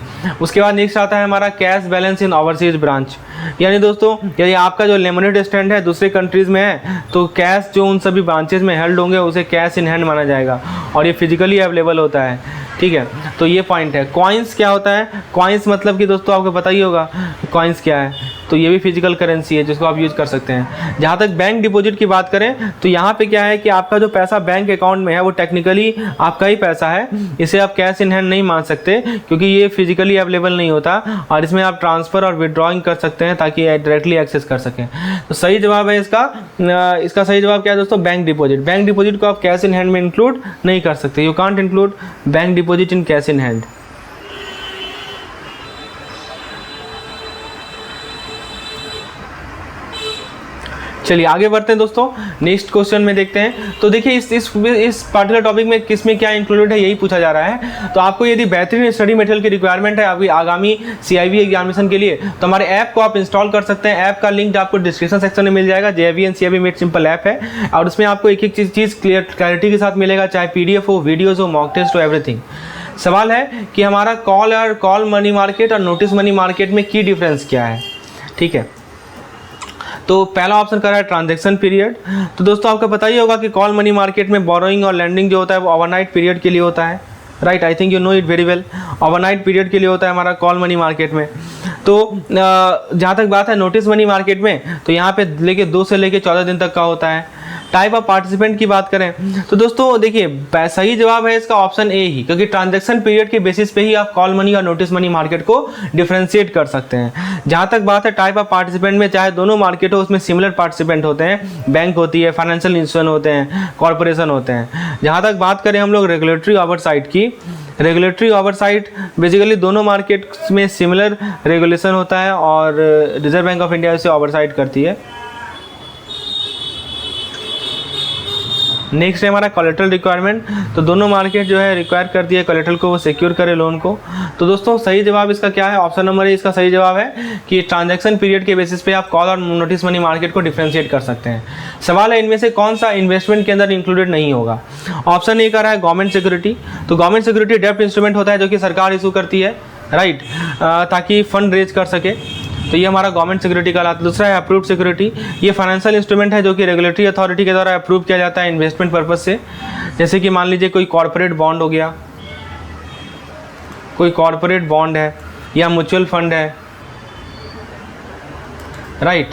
Speaker 1: उसके बाद नेक्स्ट आता है हमारा कैश बैलेंस इन ओवरसीज ब्रांच, यानी दोस्तों यदि आपका जो लेमनेड स्टैंड है दूसरे कंट्रीज़ में है तो कैश जो उन सभी ब्रांचेज में हेल्ड होंगे उसे कैश इन हैंड माना जाएगा और ये फिजिकली अवेलेबल होता है। ठीक है, तो ये पॉइंट है। कॉइन्स क्या होता है, कॉइन्स मतलब कि दोस्तों आपको पता ही होगा कॉइन्स क्या है, तो ये भी फिजिकल करेंसी है जिसको आप यूज़ कर सकते हैं। जहाँ तक बैंक डिपॉजिट की बात करें तो यहाँ पे क्या है कि आपका जो पैसा बैंक अकाउंट में है वो टेक्निकली आपका ही पैसा है, इसे आप कैश इन हैंड नहीं मान सकते क्योंकि ये फिजिकली अवेलेबल नहीं होता और इसमें आप ट्रांसफ़र और विड्रॉइंग कर सकते हैं ताकि डायरेक्टली एक्सेस कर सकें। तो सही जवाब है इसका सही जवाब क्या है दोस्तों, बैंक डिपॉजिट। बैंक डिपॉजिट को आप कैश इन हैंड में इंक्लूड नहीं कर सकते, you can't include bank deposit in cash in hand. चलिए आगे बढ़ते हैं दोस्तों, नेक्स्ट क्वेश्चन में देखते हैं। तो देखिए इस पार्टिकुलर टॉपिक में किस में क्या इंक्लूडेड है यही पूछा जा रहा है। तो आपको यदि बेहतरीन स्टडी मटेरियल की रिक्वायरमेंट है अभी आगामी CIB एग्जामिनेशन के लिए तो हमारे ऐप को आप इंस्टॉल कर सकते हैं। ऐप का लिंक आपको डिस्क्रिप्शन सेक्शन में मिल जाएगा। JAV and CIB made simple app है और उसमें आपको एक एक चीज़ क्लैरिटी के साथ मिलेगा, चाहे PDF हो, वीडियोज़ हो, मॉक टेस्ट हो, एवरीथिंग। सवाल है कि हमारा कॉल मनी मार्केट और नोटिस मनी मार्केट में की डिफरेंस क्या है। ठीक है, तो पहला ऑप्शन कर रहा है ट्रांजैक्शन पीरियड। तो दोस्तों आपको पता ही होगा कि कॉल मनी मार्केट में बोरोइंग और लैंडिंग जो होता है वो ओवरनाइट पीरियड के लिए होता है, right, I think you know it very well. Overnight period के लिए होता है हमारा कॉल मनी मार्केट में। तो जहाँ तक बात है नोटिस मनी मार्केट में तो यहाँ पे 2 से लेके 14 दिन तक का होता है। टाइप ऑफ पार्टिसिपेंट की बात करें तो दोस्तों देखिए सही जवाब है इसका ऑप्शन ए ही, क्योंकि ट्रांजैक्शन पीरियड के बेसिस पे ही आप कॉल मनी और नोटिस मनी मार्केट को डिफरेंशिएट कर सकते हैं। जहाँ तक बात है टाइप ऑफ पार्टिसिपेंट में, चाहे दोनों मार्केट हो उसमें सिमिलर पार्टिसिपेंट होते हैं, बैंक होती है, फाइनेंशियल इंस्टीट्यूशन होते हैं, कॉरपोरेशन होते हैं। जहाँ तक बात करें हम लोग रेगुलेटरी ओवरसाइट की, रेगुलेटरी ओवरसाइट बेसिकली दोनों मार्केट्स में सिमिलर रेगुलेशन होता है और रिजर्व बैंक ऑफ इंडिया इसे ओवरसाइट करती है। नेक्स्ट है हमारा कोलेटरल रिक्वायरमेंट। तो दोनों मार्केट जो है रिक्वायर करती है कोलेटरल को वो सिक्योर करे लोन को। तो दोस्तों सही जवाब इसका क्या है, ऑप्शन नंबर ए इसका सही जवाब है कि ट्रांजैक्शन पीरियड के बेसिस पे आप कॉल और नोटिस मनी मार्केट को डिफरेंशिएट कर सकते हैं। सवाल है इनमें से कौन सा इन्वेस्टमेंट के अंदर इंक्लूडेड नहीं होगा। ऑप्शन ए का रहा है गवर्नमेंट सिक्योरिटी। तो गवर्नमेंट सिक्योरिटी डेब्ट इंस्ट्रूमेंट होता है जो कि सरकार इशू करती है, राइट, ताकि फंड रेज कर सके। तो ये हमारा गवर्नमेंट सिक्योरिटी का लाता। दूसरा है अप्रूव्ड सिक्योरिटी। ये फाइनेंशियल इंस्ट्रूमेंट है जो कि रेगुलेटरी अथॉरिटी के द्वारा अप्रूव किया जाता है इन्वेस्टमेंट पर्पज से। जैसे कि मान लीजिए कोई कॉर्पोरेट बॉन्ड हो गया, कोई कॉर्पोरेट बॉन्ड है या म्यूचुअल फंड है, राइट।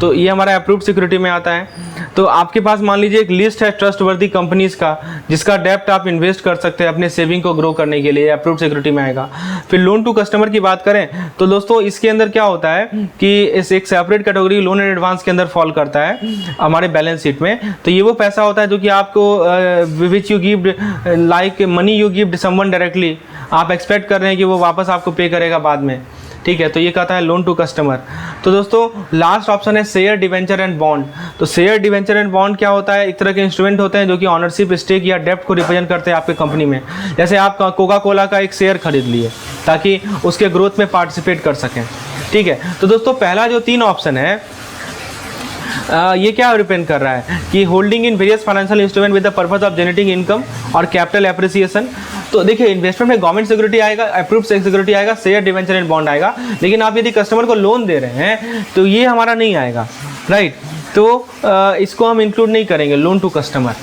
Speaker 1: तो ये हमारा अप्रूव्ड सिक्योरिटी में आता है। तो आपके पास मान लीजिए एक लिस्ट है ट्रस्टवर्दी कंपनीज का जिसका डेप्ट आप इन्वेस्ट कर सकते हैं अपने सेविंग को ग्रो करने के लिए, अप्रूव्ड सिक्योरिटी में आएगा। फिर लोन टू कस्टमर की बात करें तो दोस्तों इसके अंदर क्या होता है कि इस एक separate category loan and advance के अंदर फॉल करता है हमारे बैलेंस शीट में। तो ये वो पैसा होता है जो कि आपको which you give like money you give someone directly, आप एक्सपेक्ट कर रहे हैं कि वो वापस आपको पे करेगा बाद में, ठीक है। तो ये कहता है लोन टू कस्टमर। तो दोस्तों लास्ट ऑप्शन है शेयर डिवेंचर एंड बॉन्ड। तो शेयर डिवेंचर एंड बॉन्ड क्या होता है, एक तरह के इंस्ट्रूमेंट होते हैं जो कि ऑनरशिप स्टेक या डेप्ट को रिप्रेजेंट करते हैं आपके कंपनी में। जैसे आप कोका कोला का एक शेयर खरीद लिए ताकि उसके ग्रोथ में पार्टिसिपेट कर सकें, ठीक है। तो दोस्तों पहला जो 3 ऑप्शन है ये क्या रिप्रेजेंट कर रहा है कि holding in various financial instrument with the purpose of generating income और कैपिटल एप्रिसिएशन। तो देखिए इन्वेस्टमेंट में गवर्नमेंट सिक्योरिटी आएगा, अप्रूव्ड सिक्योरिटी आएगा, शेयर डिवेंचर एंड बॉन्ड आएगा। लेकिन आप यदि कस्टमर को लोन दे रहे हैं तो ये हमारा नहीं आएगा, राइट। तो इसको हम इंक्लूड नहीं करेंगे लोन टू कस्टमर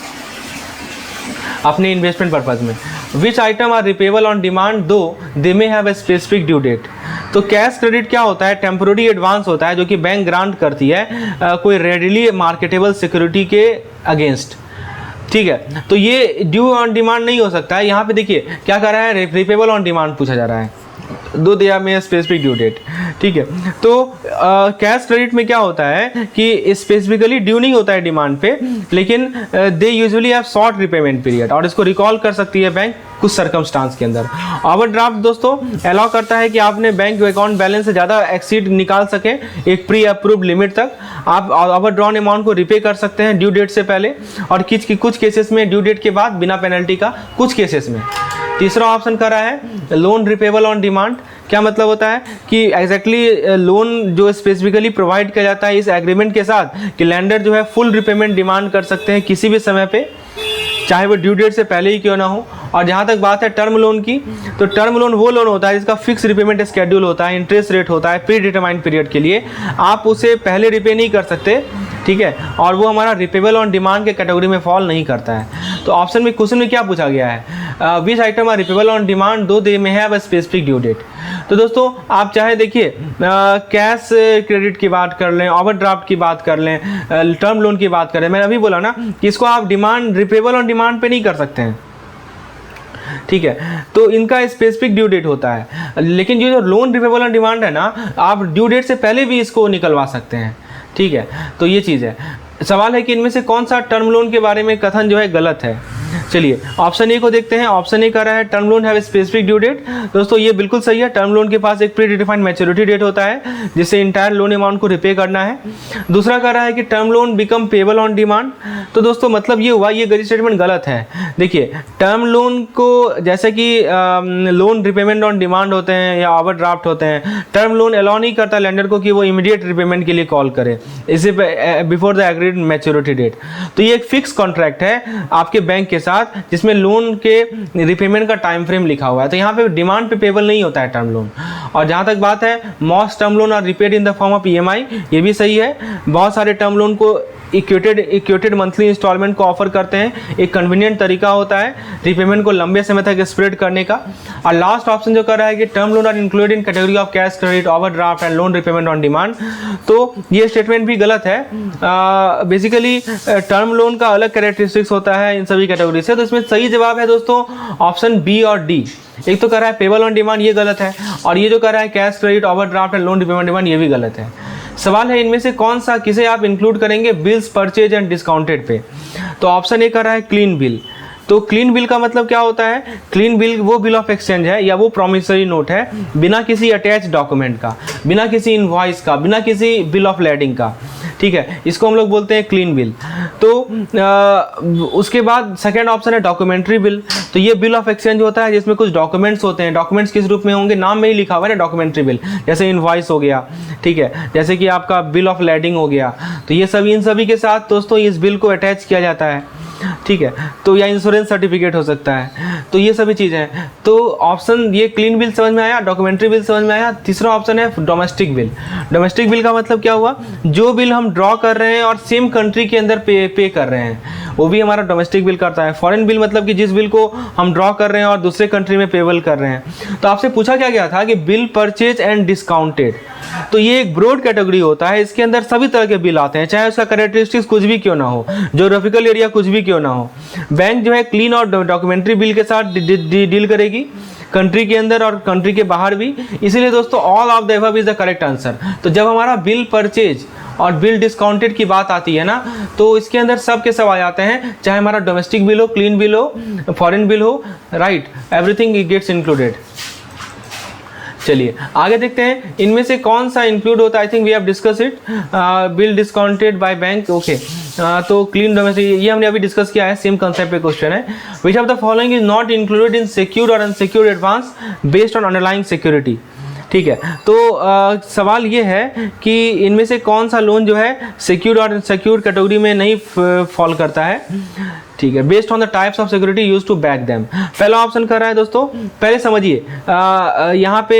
Speaker 1: अपने इन्वेस्टमेंट पर्पज में। Which item are repayable on demand though they may have a specific due date. तो कैश क्रेडिट क्या होता है, टेम्पोररी एडवांस होता है जो कि बैंक ग्रांट करती है कोई रेडिली मार्केटेबल सिक्योरिटी के अगेंस्ट, ठीक है। तो ये ड्यू ऑन डिमांड नहीं हो सकता है। यहाँ पे देखिए क्या कर रहा है, रिपेबल ऑन डिमांड पूछा जा रहा है, दो दिया में स्पेसिफिक ड्यू डेट, ठीक है। तो कैश क्रेडिट में क्या होता है कि स्पेसिफिकली ड्यू नहीं होता है डिमांड पे, लेकिन they usually have short repayment period और इसको रिकॉल कर सकती है बैंक कुछ सर्कमस्टांस के अंदर। ओवरड्राफ्ट दोस्तों अलाउ करता है कि आपने बैंक अकाउंट बैलेंस से ज़्यादा एक्सीड निकाल सकें एक प्री अप्रूव्ड लिमिट तक। आप ओवरड्रॉन अमाउंट को रिपे कर सकते हैं ड्यू डेट से पहले और कुछ केसेस में ड्यू डेट के बाद बिना पेनल्टी का, कुछ केसेस में। तीसरा ऑप्शन कर रहा है लोन रिपेबल ऑन डिमांड। क्या मतलब होता है कि एग्जैक्टली लोन जो स्पेसिफिकली प्रोवाइड किया जाता है इस एग्रीमेंट के साथ कि लैंडर जो है फुल रिपेमेंट डिमांड कर सकते हैं किसी भी समय पे, चाहे वो ड्यू डेट से पहले ही क्यों ना हो। और जहाँ तक बात है टर्म लोन की, तो टर्म लोन वो लोन होता है जिसका फिक्स रिपेमेंट स्केड्यूल होता है, इंटरेस्ट रेट होता है प्री डिटरमाइंड पीरियड के लिए, आप उसे पहले रिपे नहीं कर सकते, ठीक है। और वो हमारा रिपेबल ऑन डिमांड के कैटेगरी में फॉल नहीं करता है। तो ऑप्शन में क्वेश्चन में क्या पूछा गया है, which item are repayable on demand though they may have a specific due date. तो दोस्तों आप चाहे देखिए कैश क्रेडिट की बात कर लें, ओवरड्राफ्ट की बात कर लें, टर्म लोन की बात करें, मैंने अभी बोला ना कि इसको आप डिमांड रिपेबल ऑन डिमांड पे नहीं कर सकते हैं, ठीक है। तो इनका स्पेसिफिक ड्यू डेट होता है, लेकिन ये जो लोन रिपेबल ऑन डिमांड है ना, आप ड्यू डेट से पहले भी इसको निकलवा सकते हैं, ठीक है। तो ये चीज़ है। सवाल है कि इनमें से कौन सा टर्म लोन के बारे में कथन जो है गलत है। चलिए ऑप्शन ए को देखते हैं। ऑप्शन ए कह रहा है term loan have specific due date. दोस्तों ये बिल्कुल सही है। टर्म लोन के पास एक प्री डिफाइंड मैच्योरिटी डेट होता है जिससे इंटायर लोन अमाउंट को रिपे करना है। दूसरा कह रहा है कि term loan become payable on demand. तो दोस्तों मतलब ये हुआ, ये स्टेटमेंट गलत है। देखिए टर्म लोन को जैसे कि लोन रिपेमेंट ऑन डिमांड होते हैं या ओवरड्राफ्ट होते हैं, टर्म लोन अलाउ नहीं करता लेंडर को कि वो इमीडिएट रिपेमेंट के लिए कॉल करे इसे before the agreed maturity date. तो ये एक फिक्स कॉन्ट्रैक्ट है आपके बैंक के साथ जिसमें लोन के रिपेमेंट का टाइम फ्रेम लिखा हुआ है। तो यहाँ पे डिमांड पे पेबल नहीं होता है टर्म लोन। और जहाँ तक बात है most term loan are repaid in the form of EMI, ये भी सही है। बहुत सारे टर्म लोन को इक्वेटेड मंथली इंस्टॉलमेंट को ऑफर करते हैं। एक कन्वीनियंट तरीका होता है रिपेमेंट को लंबे समय तक स्प्रेड करने का। और लास्ट ऑप्शन जो कर रहा है कि term loan are included in category of cash credit, overdraft and loan repayment on demand. तो ये स्टेटमेंट भी गलत है। बेसिकली टर्म लोन का अलग कैरेक्टरिस्टिक्स होता है इन सभी कैटेगरी से। तो इसमें सही जवाब है दोस्तों ऑप्शन बी और डी। एक तो कर रहा है पेबल ऑन डिमांड, ये गलत है, और ये जो कर रहा है cash credit, overdraft and loan repayment demand, ये भी गलत है। सवाल है इनमें से कौन सा किसे आप इंक्लूड करेंगे bills purchase and discounted pay. तो ऑप्शन ए कर रहा है क्लीन बिल। तो क्लीन बिल का मतलब क्या होता है, क्लीन बिल वो बिल ऑफ एक्सचेंज है या वो प्रॉमिसरी नोट है बिना किसी अटैच डॉक्यूमेंट का, बिना किसी इनवॉइस का, बिना किसी बिल ऑफ लैडिंग का, ठीक है। इसको हम लोग बोलते हैं क्लीन बिल। तो उसके बाद सेकेंड ऑप्शन है डॉक्यूमेंट्री बिल। तो ये बिल ऑफ एक्सचेंज होता है जिसमें कुछ डॉक्यूमेंट्स होते हैं। डॉक्यूमेंट्स किस रूप में होंगे, नाम में ही लिखा हुआ है ना डॉक्यूमेंट्री बिल, जैसे इनवॉइस हो गया, ठीक है, जैसे कि आपका बिल ऑफ लैडिंग हो गया। तो ये सभी इन सभी के साथ दोस्तों इस बिल को अटैच किया जाता है, ठीक है। तो या इंश्योरेंस सर्टिफिकेट हो सकता है। तो तो ये सभी चीज़ें हैं। तो ऑप्शन ये क्लीन बिल समझ में आया, डॉक्यूमेंट्री बिल समझ में आया। तीसरा ऑप्शन है डोमेस्टिक बिल। डोमेस्टिक बिल का मतलब क्या हुआ, जो बिल हम ड्रॉ कर रहे हैं और सेम कंट्री के अंदर पे कर रहे हैं वो भी हमारा डोमेस्टिक बिल करता है। फॉरेन बिल मतलब कि जिस बिल को हम ड्रॉ कर रहे हैं और दूसरे कंट्री में पेबल कर रहे हैं। तो आपसे पूछा क्या गया था कि बिल परचेज एंड डिस्काउंटेड, तो ये एक ब्रॉड कैटेगरी होता है, इसके अंदर सभी तरह के बिल आते हैं, चाहे उसका कैरेक्टरिस्टिक्स कुछ भी क्यों ना हो, ज्योग्राफिकल एरिया कुछ भी क्यों ना हो। बैंक जो है क्लीन और डॉक्यूमेंट्री बिल के साथ डील करेगी, कंट्री के अंदर और कंट्री के बाहर भी। इसीलिए दोस्तों all of the above is the correct answer. तो जब हमारा बिल परचेज और बिल डिस्काउंटेड की बात आती है ना, तो इसके अंदर सब के सब आ जाते हैं, चाहे हमारा डोमेस्टिक बिल हो, क्लीन बिल हो, फॉरेन बिल हो, राइट, एवरीथिंग गेट्स इंक्लूडेड। चलिए आगे देखते हैं इनमें से कौन सा इंक्लूड होता है। I think we have discuss it, bill discounted by bank, okay. तो क्लीन डोमेस्टिक ये हमने अभी डिस्कस किया है, सेम कंसेप्ट पे क्वेश्चन है। Which of the following is not included in secured और unsecured advance based on underlying security. ठीक है, तो सवाल ये है कि इनमें से कौन सा लोन जो है सिक्योर्ड और अनसिक्योर्ड कैटेगरी में नहीं फॉल करता है। ठीक है, based on the types of security use to back them. पहला ऑप्शन कर रहा है दोस्तों, पहले समझिए यहाँ पे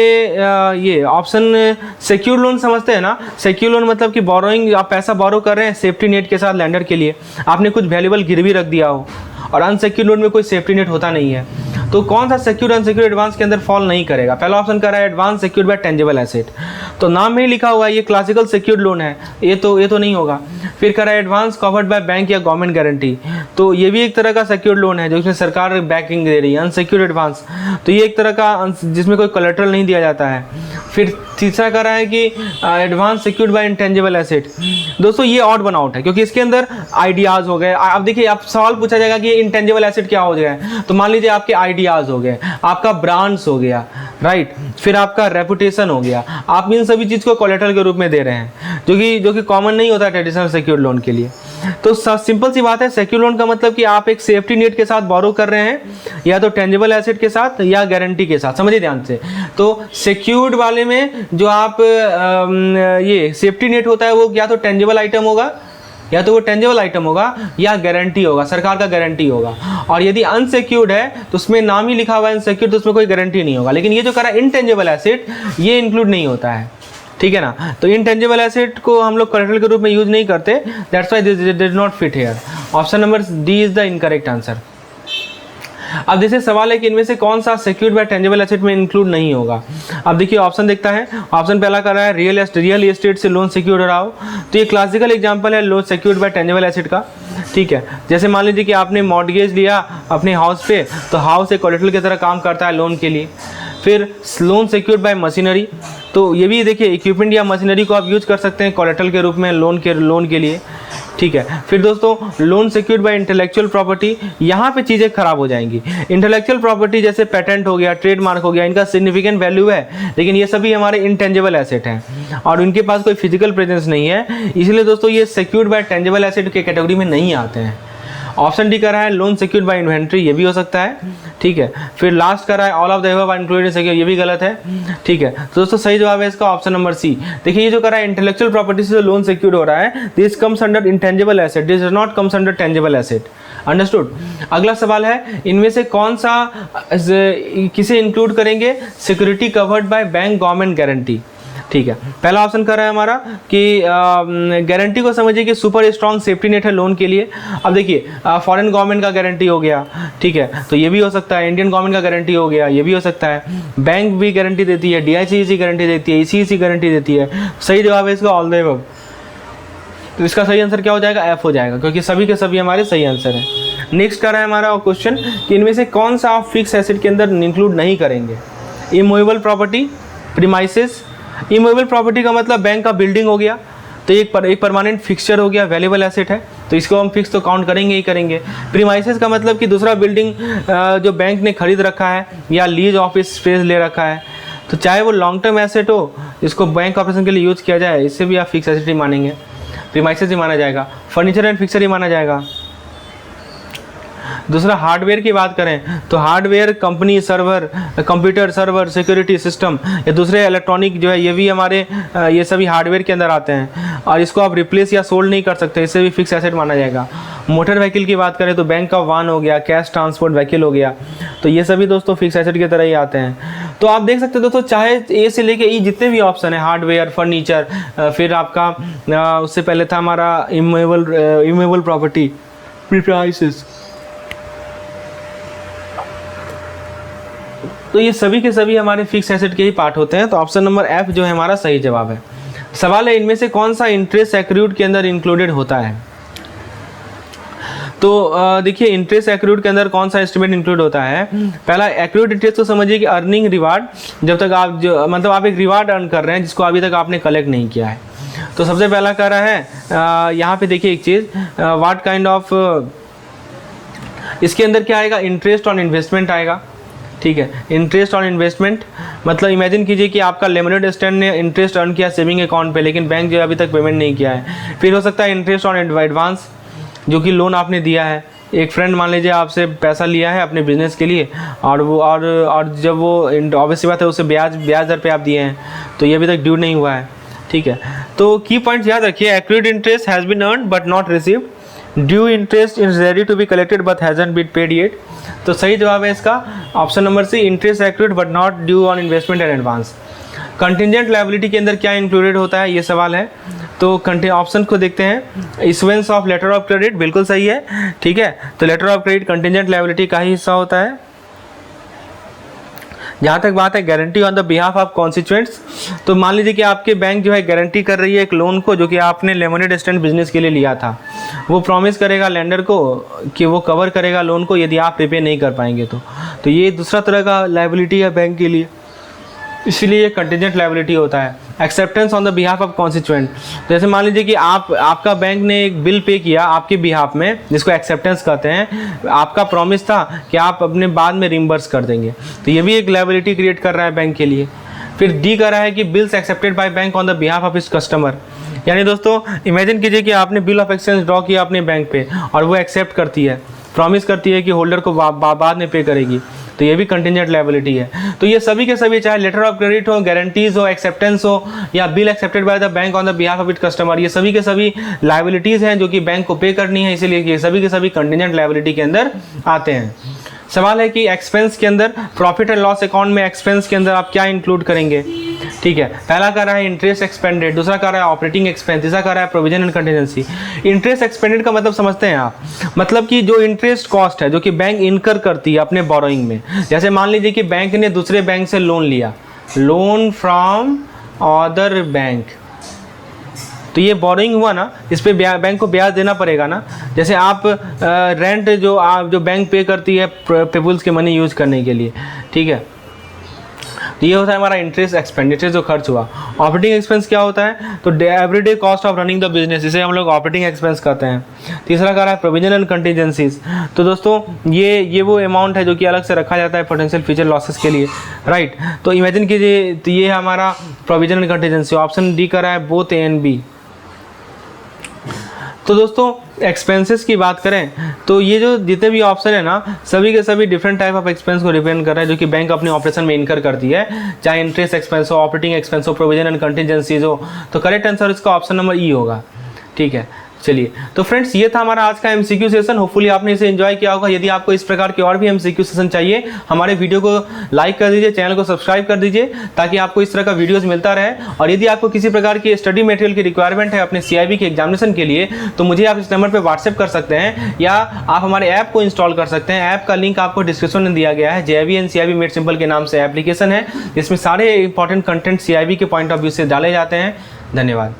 Speaker 1: ये ऑप्शन सिक्योर लोन समझते हैं ना। सिक्योर लोन मतलब कि बोरोइंग, आप पैसा बोरो कर रहे हैं सेफ्टी नेट के साथ लेंडर के लिए, आपने कुछ वैल्यूएबल गिरवी रख दिया हो, और अनसिक्योर्ड लोन में कोई सेफ्टी नेट होता नहीं है। तो कौन सा सिक्योर्ड अनसिक्योर्ड एडवांस के अंदर फॉल नहीं करेगा। पहला ऑप्शन कर रहा है advance secured by tangible asset, तो नाम में ही लिखा हुआ है ये क्लासिकल सिक्योर्ड लोन है, ये तो नहीं होगा। फिर कर रहा है एडवांस कवर्ड बाय बैंक या गवर्नमेंट गारंटी, तो ये भी एक तरह का सिक्योर्ड लोन है जिसमें सरकार बैकिंग दे रही है। अनसिक्योर्ड एडवांस, तो ये एक तरह का जिसमें कोई कोलेटरल नहीं दिया जाता है। फिर तीसरा कर रहा है कि advance secured by intangible asset. दोस्तों ये ऑड वन आउट है, क्योंकि इसके अंदर आइडियाज़ हो गए। अब देखिए, आप सवाल पूछा जाएगा कि इंटेंजिबल एसेट क्या हो जाएगा, तो मान लीजिए आपके आइडियाज़ हो गए, आपका ब्रांड्स हो गया, राइट, फिर आपका रेपुटेशन हो गया, आप इन सभी चीज़ को कोलेटरल के रूप में दे रहे हैं, जो कि कॉमन नहीं होता ट्रेडिशनल सिक्योर्ड लोन के लिए। तो सिंपल सी बात है, सिक्योर्ड लोन का मतलब कि आप एक सेफ्टी नेट के साथ बोरो कर रहे हैं, या तो टेंजिबल एसेट के साथ या गारंटी के साथ। समझिए ध्यान से, तो सिक्योर्ड वाले में जो आप ये सेफ्टी नेट होता है वो या तो टेंजिबल आइटम होगा, या तो वो टेंजिबल आइटम होगा, या गारंटी होगा, सरकार का गारंटी होगा। और यदि अनसिक्योर्ड है तो उसमें नाम ही लिखा हुआ है अनसिक्योर्ड, तो उसमें कोई गारंटी नहीं होगा। लेकिन ये जो करा इनटेंजिबल एसेट, ये इंक्लूड नहीं होता है, ठीक है ना। तो इनटेंजिबल एसेट को हम लोग कोलेटरल के रूप में यूज नहीं करते, that's why this did not fit here. Option number D is the incorrect answer. अब जैसे सवाल है कि इनमें से कौन सा सिक्योर्ड बाय टेंजिबल एसेट में इंक्लूड नहीं होगा। अब देखिए ऑप्शन देखता है, ऑप्शन पहला कर रहा है रियल एस्टेट से लोन सिक्योर्ड हो रहा हो, तो ये क्लासिकल एग्जांपल है loan secured by tangible asset का। ठीक है, जैसे मान लीजिए कि आपने मॉर्टगेज लिया अपने हाउस पे, तो हाउस एक कोलेटरल की तरह काम करता है लोन के लिए। फिर लोन सिक्योर्ड बाय मशीनरी, तो ये भी देखिए इक्विपमेंट या मशीनरी को आप यूज कर सकते हैं कोलेटरल के रूप में लोन के लिए। ठीक है, फिर दोस्तों loan secured by intellectual property, यहाँ पे चीज़ें खराब हो जाएंगी। इंटेलेक्चुअल प्रॉपर्टी जैसे पेटेंट हो गया, ट्रेडमार्क हो गया, इनका सिग्निफिकेंट वैल्यू है, लेकिन ये सभी हमारे इंटेंजिबल एसेट हैं और उनके पास कोई फिजिकल प्रेजेंस नहीं है, इसलिए दोस्तों ये सिक्योर्ड बाय टेंजिबल एसेट के कैटेगरी में नहीं आते हैं। ऑप्शन डी कर रहा है लोन सिक्योर्ड बाय इन्वेंट्री, ये भी हो सकता है। ठीक है, फिर लास्ट कर रहा है all of the above are included secure, ये भी गलत है। ठीक है, तो दोस्तों सही जवाब है इसका ऑप्शन नंबर सी। देखिए ये जो कर रहा है इंटेलेक्चुअल प्रॉपर्टी से जो लोन सिक्योर्ड हो रहा है, this comes under intangible asset, this does not comes under tangible asset. Understood. अगला सवाल है इनमें से कौन सा किसे इंक्लूड करेंगे, security covered by bank government guarantee. ठीक है, पहला ऑप्शन कर रहा है हमारा कि गारंटी को समझिए कि सुपर स्ट्रॉन्ग सेफ्टी नेट है लोन के लिए। अब देखिए फॉरेन गवर्नमेंट का गारंटी हो गया, ठीक है, तो ये भी हो सकता है। इंडियन गवर्नमेंट का गारंटी हो गया, ये भी हो सकता है। बैंक भी गारंटी देती है, DICC गारंटी देती है, ECC गारंटी देती है। सही जवाब है इसका ऑल द अबव। तो इसका सही आंसर क्या हो जाएगा, F हो जाएगा, क्योंकि सभी के सभी हमारे सही आंसर हैं। नेक्स्ट कर रहा है हमारा क्वेश्चन कि इनमें से कौन सा आप फिक्स एसेट के अंदर इंक्लूड नहीं करेंगे। Immovable property, premises. Immovable property का मतलब बैंक का बिल्डिंग हो गया, तो एक परमानेंट फिक्सचर हो गया, वैल्यूएबल एसेट है, तो इसको हम फिक्स तो काउंट करेंगे ही करेंगे। प्रीमाइसेस का मतलब कि दूसरा बिल्डिंग जो बैंक ने खरीद रखा है या लीज ऑफिस स्पेस ले रखा है, तो चाहे वो लॉन्ग टर्म एसेट हो, इसको बैंक ऑपरेशन के लिए यूज किया जाए, इससे भी आप फिक्स एसेट ही मानेंगे, प्रीमाइसेस ही माना जाएगा। फर्नीचर एंड फिक्सर ही माना जाएगा। दूसरा हार्डवेयर की बात करें तो hardware company, server, computer server, security system या दूसरे इलेक्ट्रॉनिक जो है, ये भी हमारे ये सभी हार्डवेयर के अंदर आते हैं और इसको आप रिप्लेस या सोल्ड नहीं कर सकते, इससे भी फिक्स एसेट माना जाएगा। मोटर व्हीकल की बात करें तो बैंक का वाहन हो गया, कैश ट्रांसपोर्ट व्हीकल हो गया, तो ये सभी दोस्तों फिक्स एसेट की तरह ही आते हैं। तो आप देख सकते हो दोस्तों, चाहे ए से लेके ई जितने भी ऑप्शन है, हार्डवेयर, फर्नीचर, फिर आपका उससे पहले था हमारा इमूवेबल प्रॉपर्टी, प्रीप्राइसेस, तो ये सभी के सभी हमारे फिक्स एसेट के ही पार्ट होते हैं। तो ऑप्शन नंबर एफ जो है हमारा सही जवाब है। सवाल है इनमें से कौन सा इंटरेस्ट एक्रूड के अंदर इंक्लूडेड होता है। तो देखिए इंटरेस्ट एक्रूड के अंदर कौन सा एस्टिमेट इंक्लूड होता है। पहला एक्रूड इंटरेस्ट तो समझिए कि अर्निंग रिवार्ड, जब तक आप जो मतलब आप एक रिवार्ड अर्न कर रहे हैं जिसको अभी तक आपने कलेक्ट नहीं किया है। तो सबसे पहला कह रहा है यहाँ पे देखिए एक चीज़, व्हाट काइंड ऑफ, इसके अंदर क्या आएगा, इंटरेस्ट ऑन इन्वेस्टमेंट आएगा। ठीक है, इंटरेस्ट ऑन इन्वेस्टमेंट मतलब इमेजिन कीजिए कि आपका लेमनेड स्टैंड ने इंटरेस्ट अर्न किया सेविंग अकाउंट पे, लेकिन बैंक जो अभी तक पेमेंट नहीं किया है। फिर हो सकता है इंटरेस्ट ऑन एडवांस, जो कि लोन आपने दिया है, एक फ्रेंड मान लीजिए आपसे पैसा लिया है अपने बिजनेस के लिए, और वो और जब वो ऑब्वियस बात है उसे ब्याज दर पे आप दिए हैं, तो ये अभी तक ड्यू नहीं हुआ है। ठीक है, तो की पॉइंट्स याद रखिए, accrued interest has been earned but not received, due interest is ready to be collected but hasn't been paid yet. तो सही जवाब है इसका option number C, interest accrued but not due on investment and advance. Contingent liability के अंदर क्या included होता है, ये सवाल है। तो ऑप्शन को देखते हैं, issuance of letter of credit बिल्कुल सही है। ठीक है, तो letter of credit contingent liability का ही हिस्सा होता है। जहाँ तक बात है guarantee on the behalf of constituents, तो मान लीजिए कि आपके बैंक जो है गारंटी कर रही है एक लोन को जो कि आपने लेमनेड स्टैंड बिजनेस के लिए लिया था। वो प्रॉमिस करेगा लेंडर को कि वो कवर करेगा लोन को यदि आप रिपे नहीं कर पाएंगे तो ये दूसरा तरह का लायबिलिटी है बैंक के लिए, इसलिए ये कंटिजेंट लायबिलिटी होता है। Acceptance on the behalf of constituent, जैसे मान लीजिए कि आपका बैंक ने एक बिल पे किया आपके बिहाफ में, जिसको एक्सेप्टेंस कहते हैं, आपका प्रॉमिस था कि आप अपने बाद में रिम्बर्स कर देंगे, तो ये भी एक लायबिलिटी क्रिएट कर रहा है बैंक के लिए। फिर डी कर रहा है कि bills accepted by bank on the behalf of इस कस्टमर, यानी दोस्तों इमेजिन कीजिए कि आपने बिल ऑफ एक्सचेंज ड्रॉ किया अपने बैंक पे और वो एक्सेप्ट करती है, प्रॉमिस करती है कि होल्डर को बाद में पे करेगी, तो ये भी कंटिजेंट लायबिलिटी है। तो ये सभी के सभी, चाहे लेटर ऑफ क्रेडिट हो, गारंटीज हो, एक्सेप्टेंस हो, या bill accepted by the bank on the behalf of it customer, ये सभी के सभी लायबिलिटीज हैं जो कि बैंक को पे करनी है, इसीलिए ये सभी के सभी कंटिजेंट लायबिलिटी के अंदर आते हैं। सवाल है कि एक्सपेंस के अंदर, प्रॉफिट एंड लॉस अकाउंट में एक्सपेंस के अंदर आप क्या इंक्लूड करेंगे। ठीक है, पहला कह रहा है इंटरेस्ट एक्सपेंडेड, दूसरा कह रहा है ऑपरेटिंग एक्सपेंस, तीसरा कह रहा है provision and contingency. Interest expanded का मतलब समझते हैं आप, मतलब कि जो इंटरेस्ट कॉस्ट है जो कि बैंक इनकर करती है अपने बोरोइंग में। जैसे मान लीजिए कि बैंक ने दूसरे बैंक से लोन लिया, लोन फ्रॉम अदर बैंक, तो ये बोरोइंग हुआ ना, इस पे बैंक को ब्याज देना पड़ेगा ना। जैसे आप रेंट जो बैंक पे करती है पीपुल्स के मनी यूज करने के लिए, ठीक है, तो ये होता है हमारा इंटरेस्ट एक्सपेंडिचर जो खर्च हुआ। ऑपरेटिंग एक्सपेंस क्या होता है, तो everyday cost of running the business, इसे हम लोग ऑपरेटिंग एक्सपेंस कहते हैं। तीसरा कह रहा है प्रोविजन एंड कंटीजेंसीज, तो दोस्तों ये वो अमाउंट है जो कि अलग से रखा जाता है पोटेंशियल फ्यूचर लॉसेस के लिए, राइट। तो इमेजिन कीजिए, तो ये हमारा provision and contingency. Option D कर रहा है बोथ ए एंड बी। तो दोस्तों एक्सपेंसेस की बात करें तो ये जो जितने भी ऑप्शन है ना, सभी के सभी डिफरेंट टाइप ऑफ एक्सपेंस को रिप्रेजेंट कर रहा है जो कि बैंक अपने ऑपरेशन में इनकर करती है, चाहे इंटरेस्ट एक्सपेंस हो, ऑपरेटिंग एक्सपेंस हो, प्रोविजन एंड कंटीजेंसीज हो। तो करेक्ट आंसर इसका ऑप्शन नंबर ई होगा। ठीक है, चलिए तो फ्रेंड्स ये था हमारा आज का एमसीक्यू सेशन। होपफुली आपने इसे एंजॉय किया होगा। यदि आपको इस प्रकार के और भी एमसीक्यू सेशन चाहिए, हमारे वीडियो को लाइक कर दीजिए, चैनल को सब्सक्राइब कर दीजिए ताकि आपको इस तरह का वीडियोस मिलता रहे। और यदि आपको किसी प्रकार की स्टडी मटेरियल की रिक्वायरमेंट है अपने सीआईबी के एग्जामिनेशन के लिए, तो मुझे आप इस नंबर पर व्हाट्सएप कर सकते हैं या आप हमारे ऐप को इंस्टॉल कर सकते हैं। ऐप का लिंक आपको डिस्क्रिप्शन में दिया गया है। JIV CIB मेड सिंपल के नाम से एप्लीकेशन है, जिसमें सारे इंपॉर्टेंट कंटेंट CIB के पॉइंट ऑफ व्यू से डाले जाते हैं। धन्यवाद।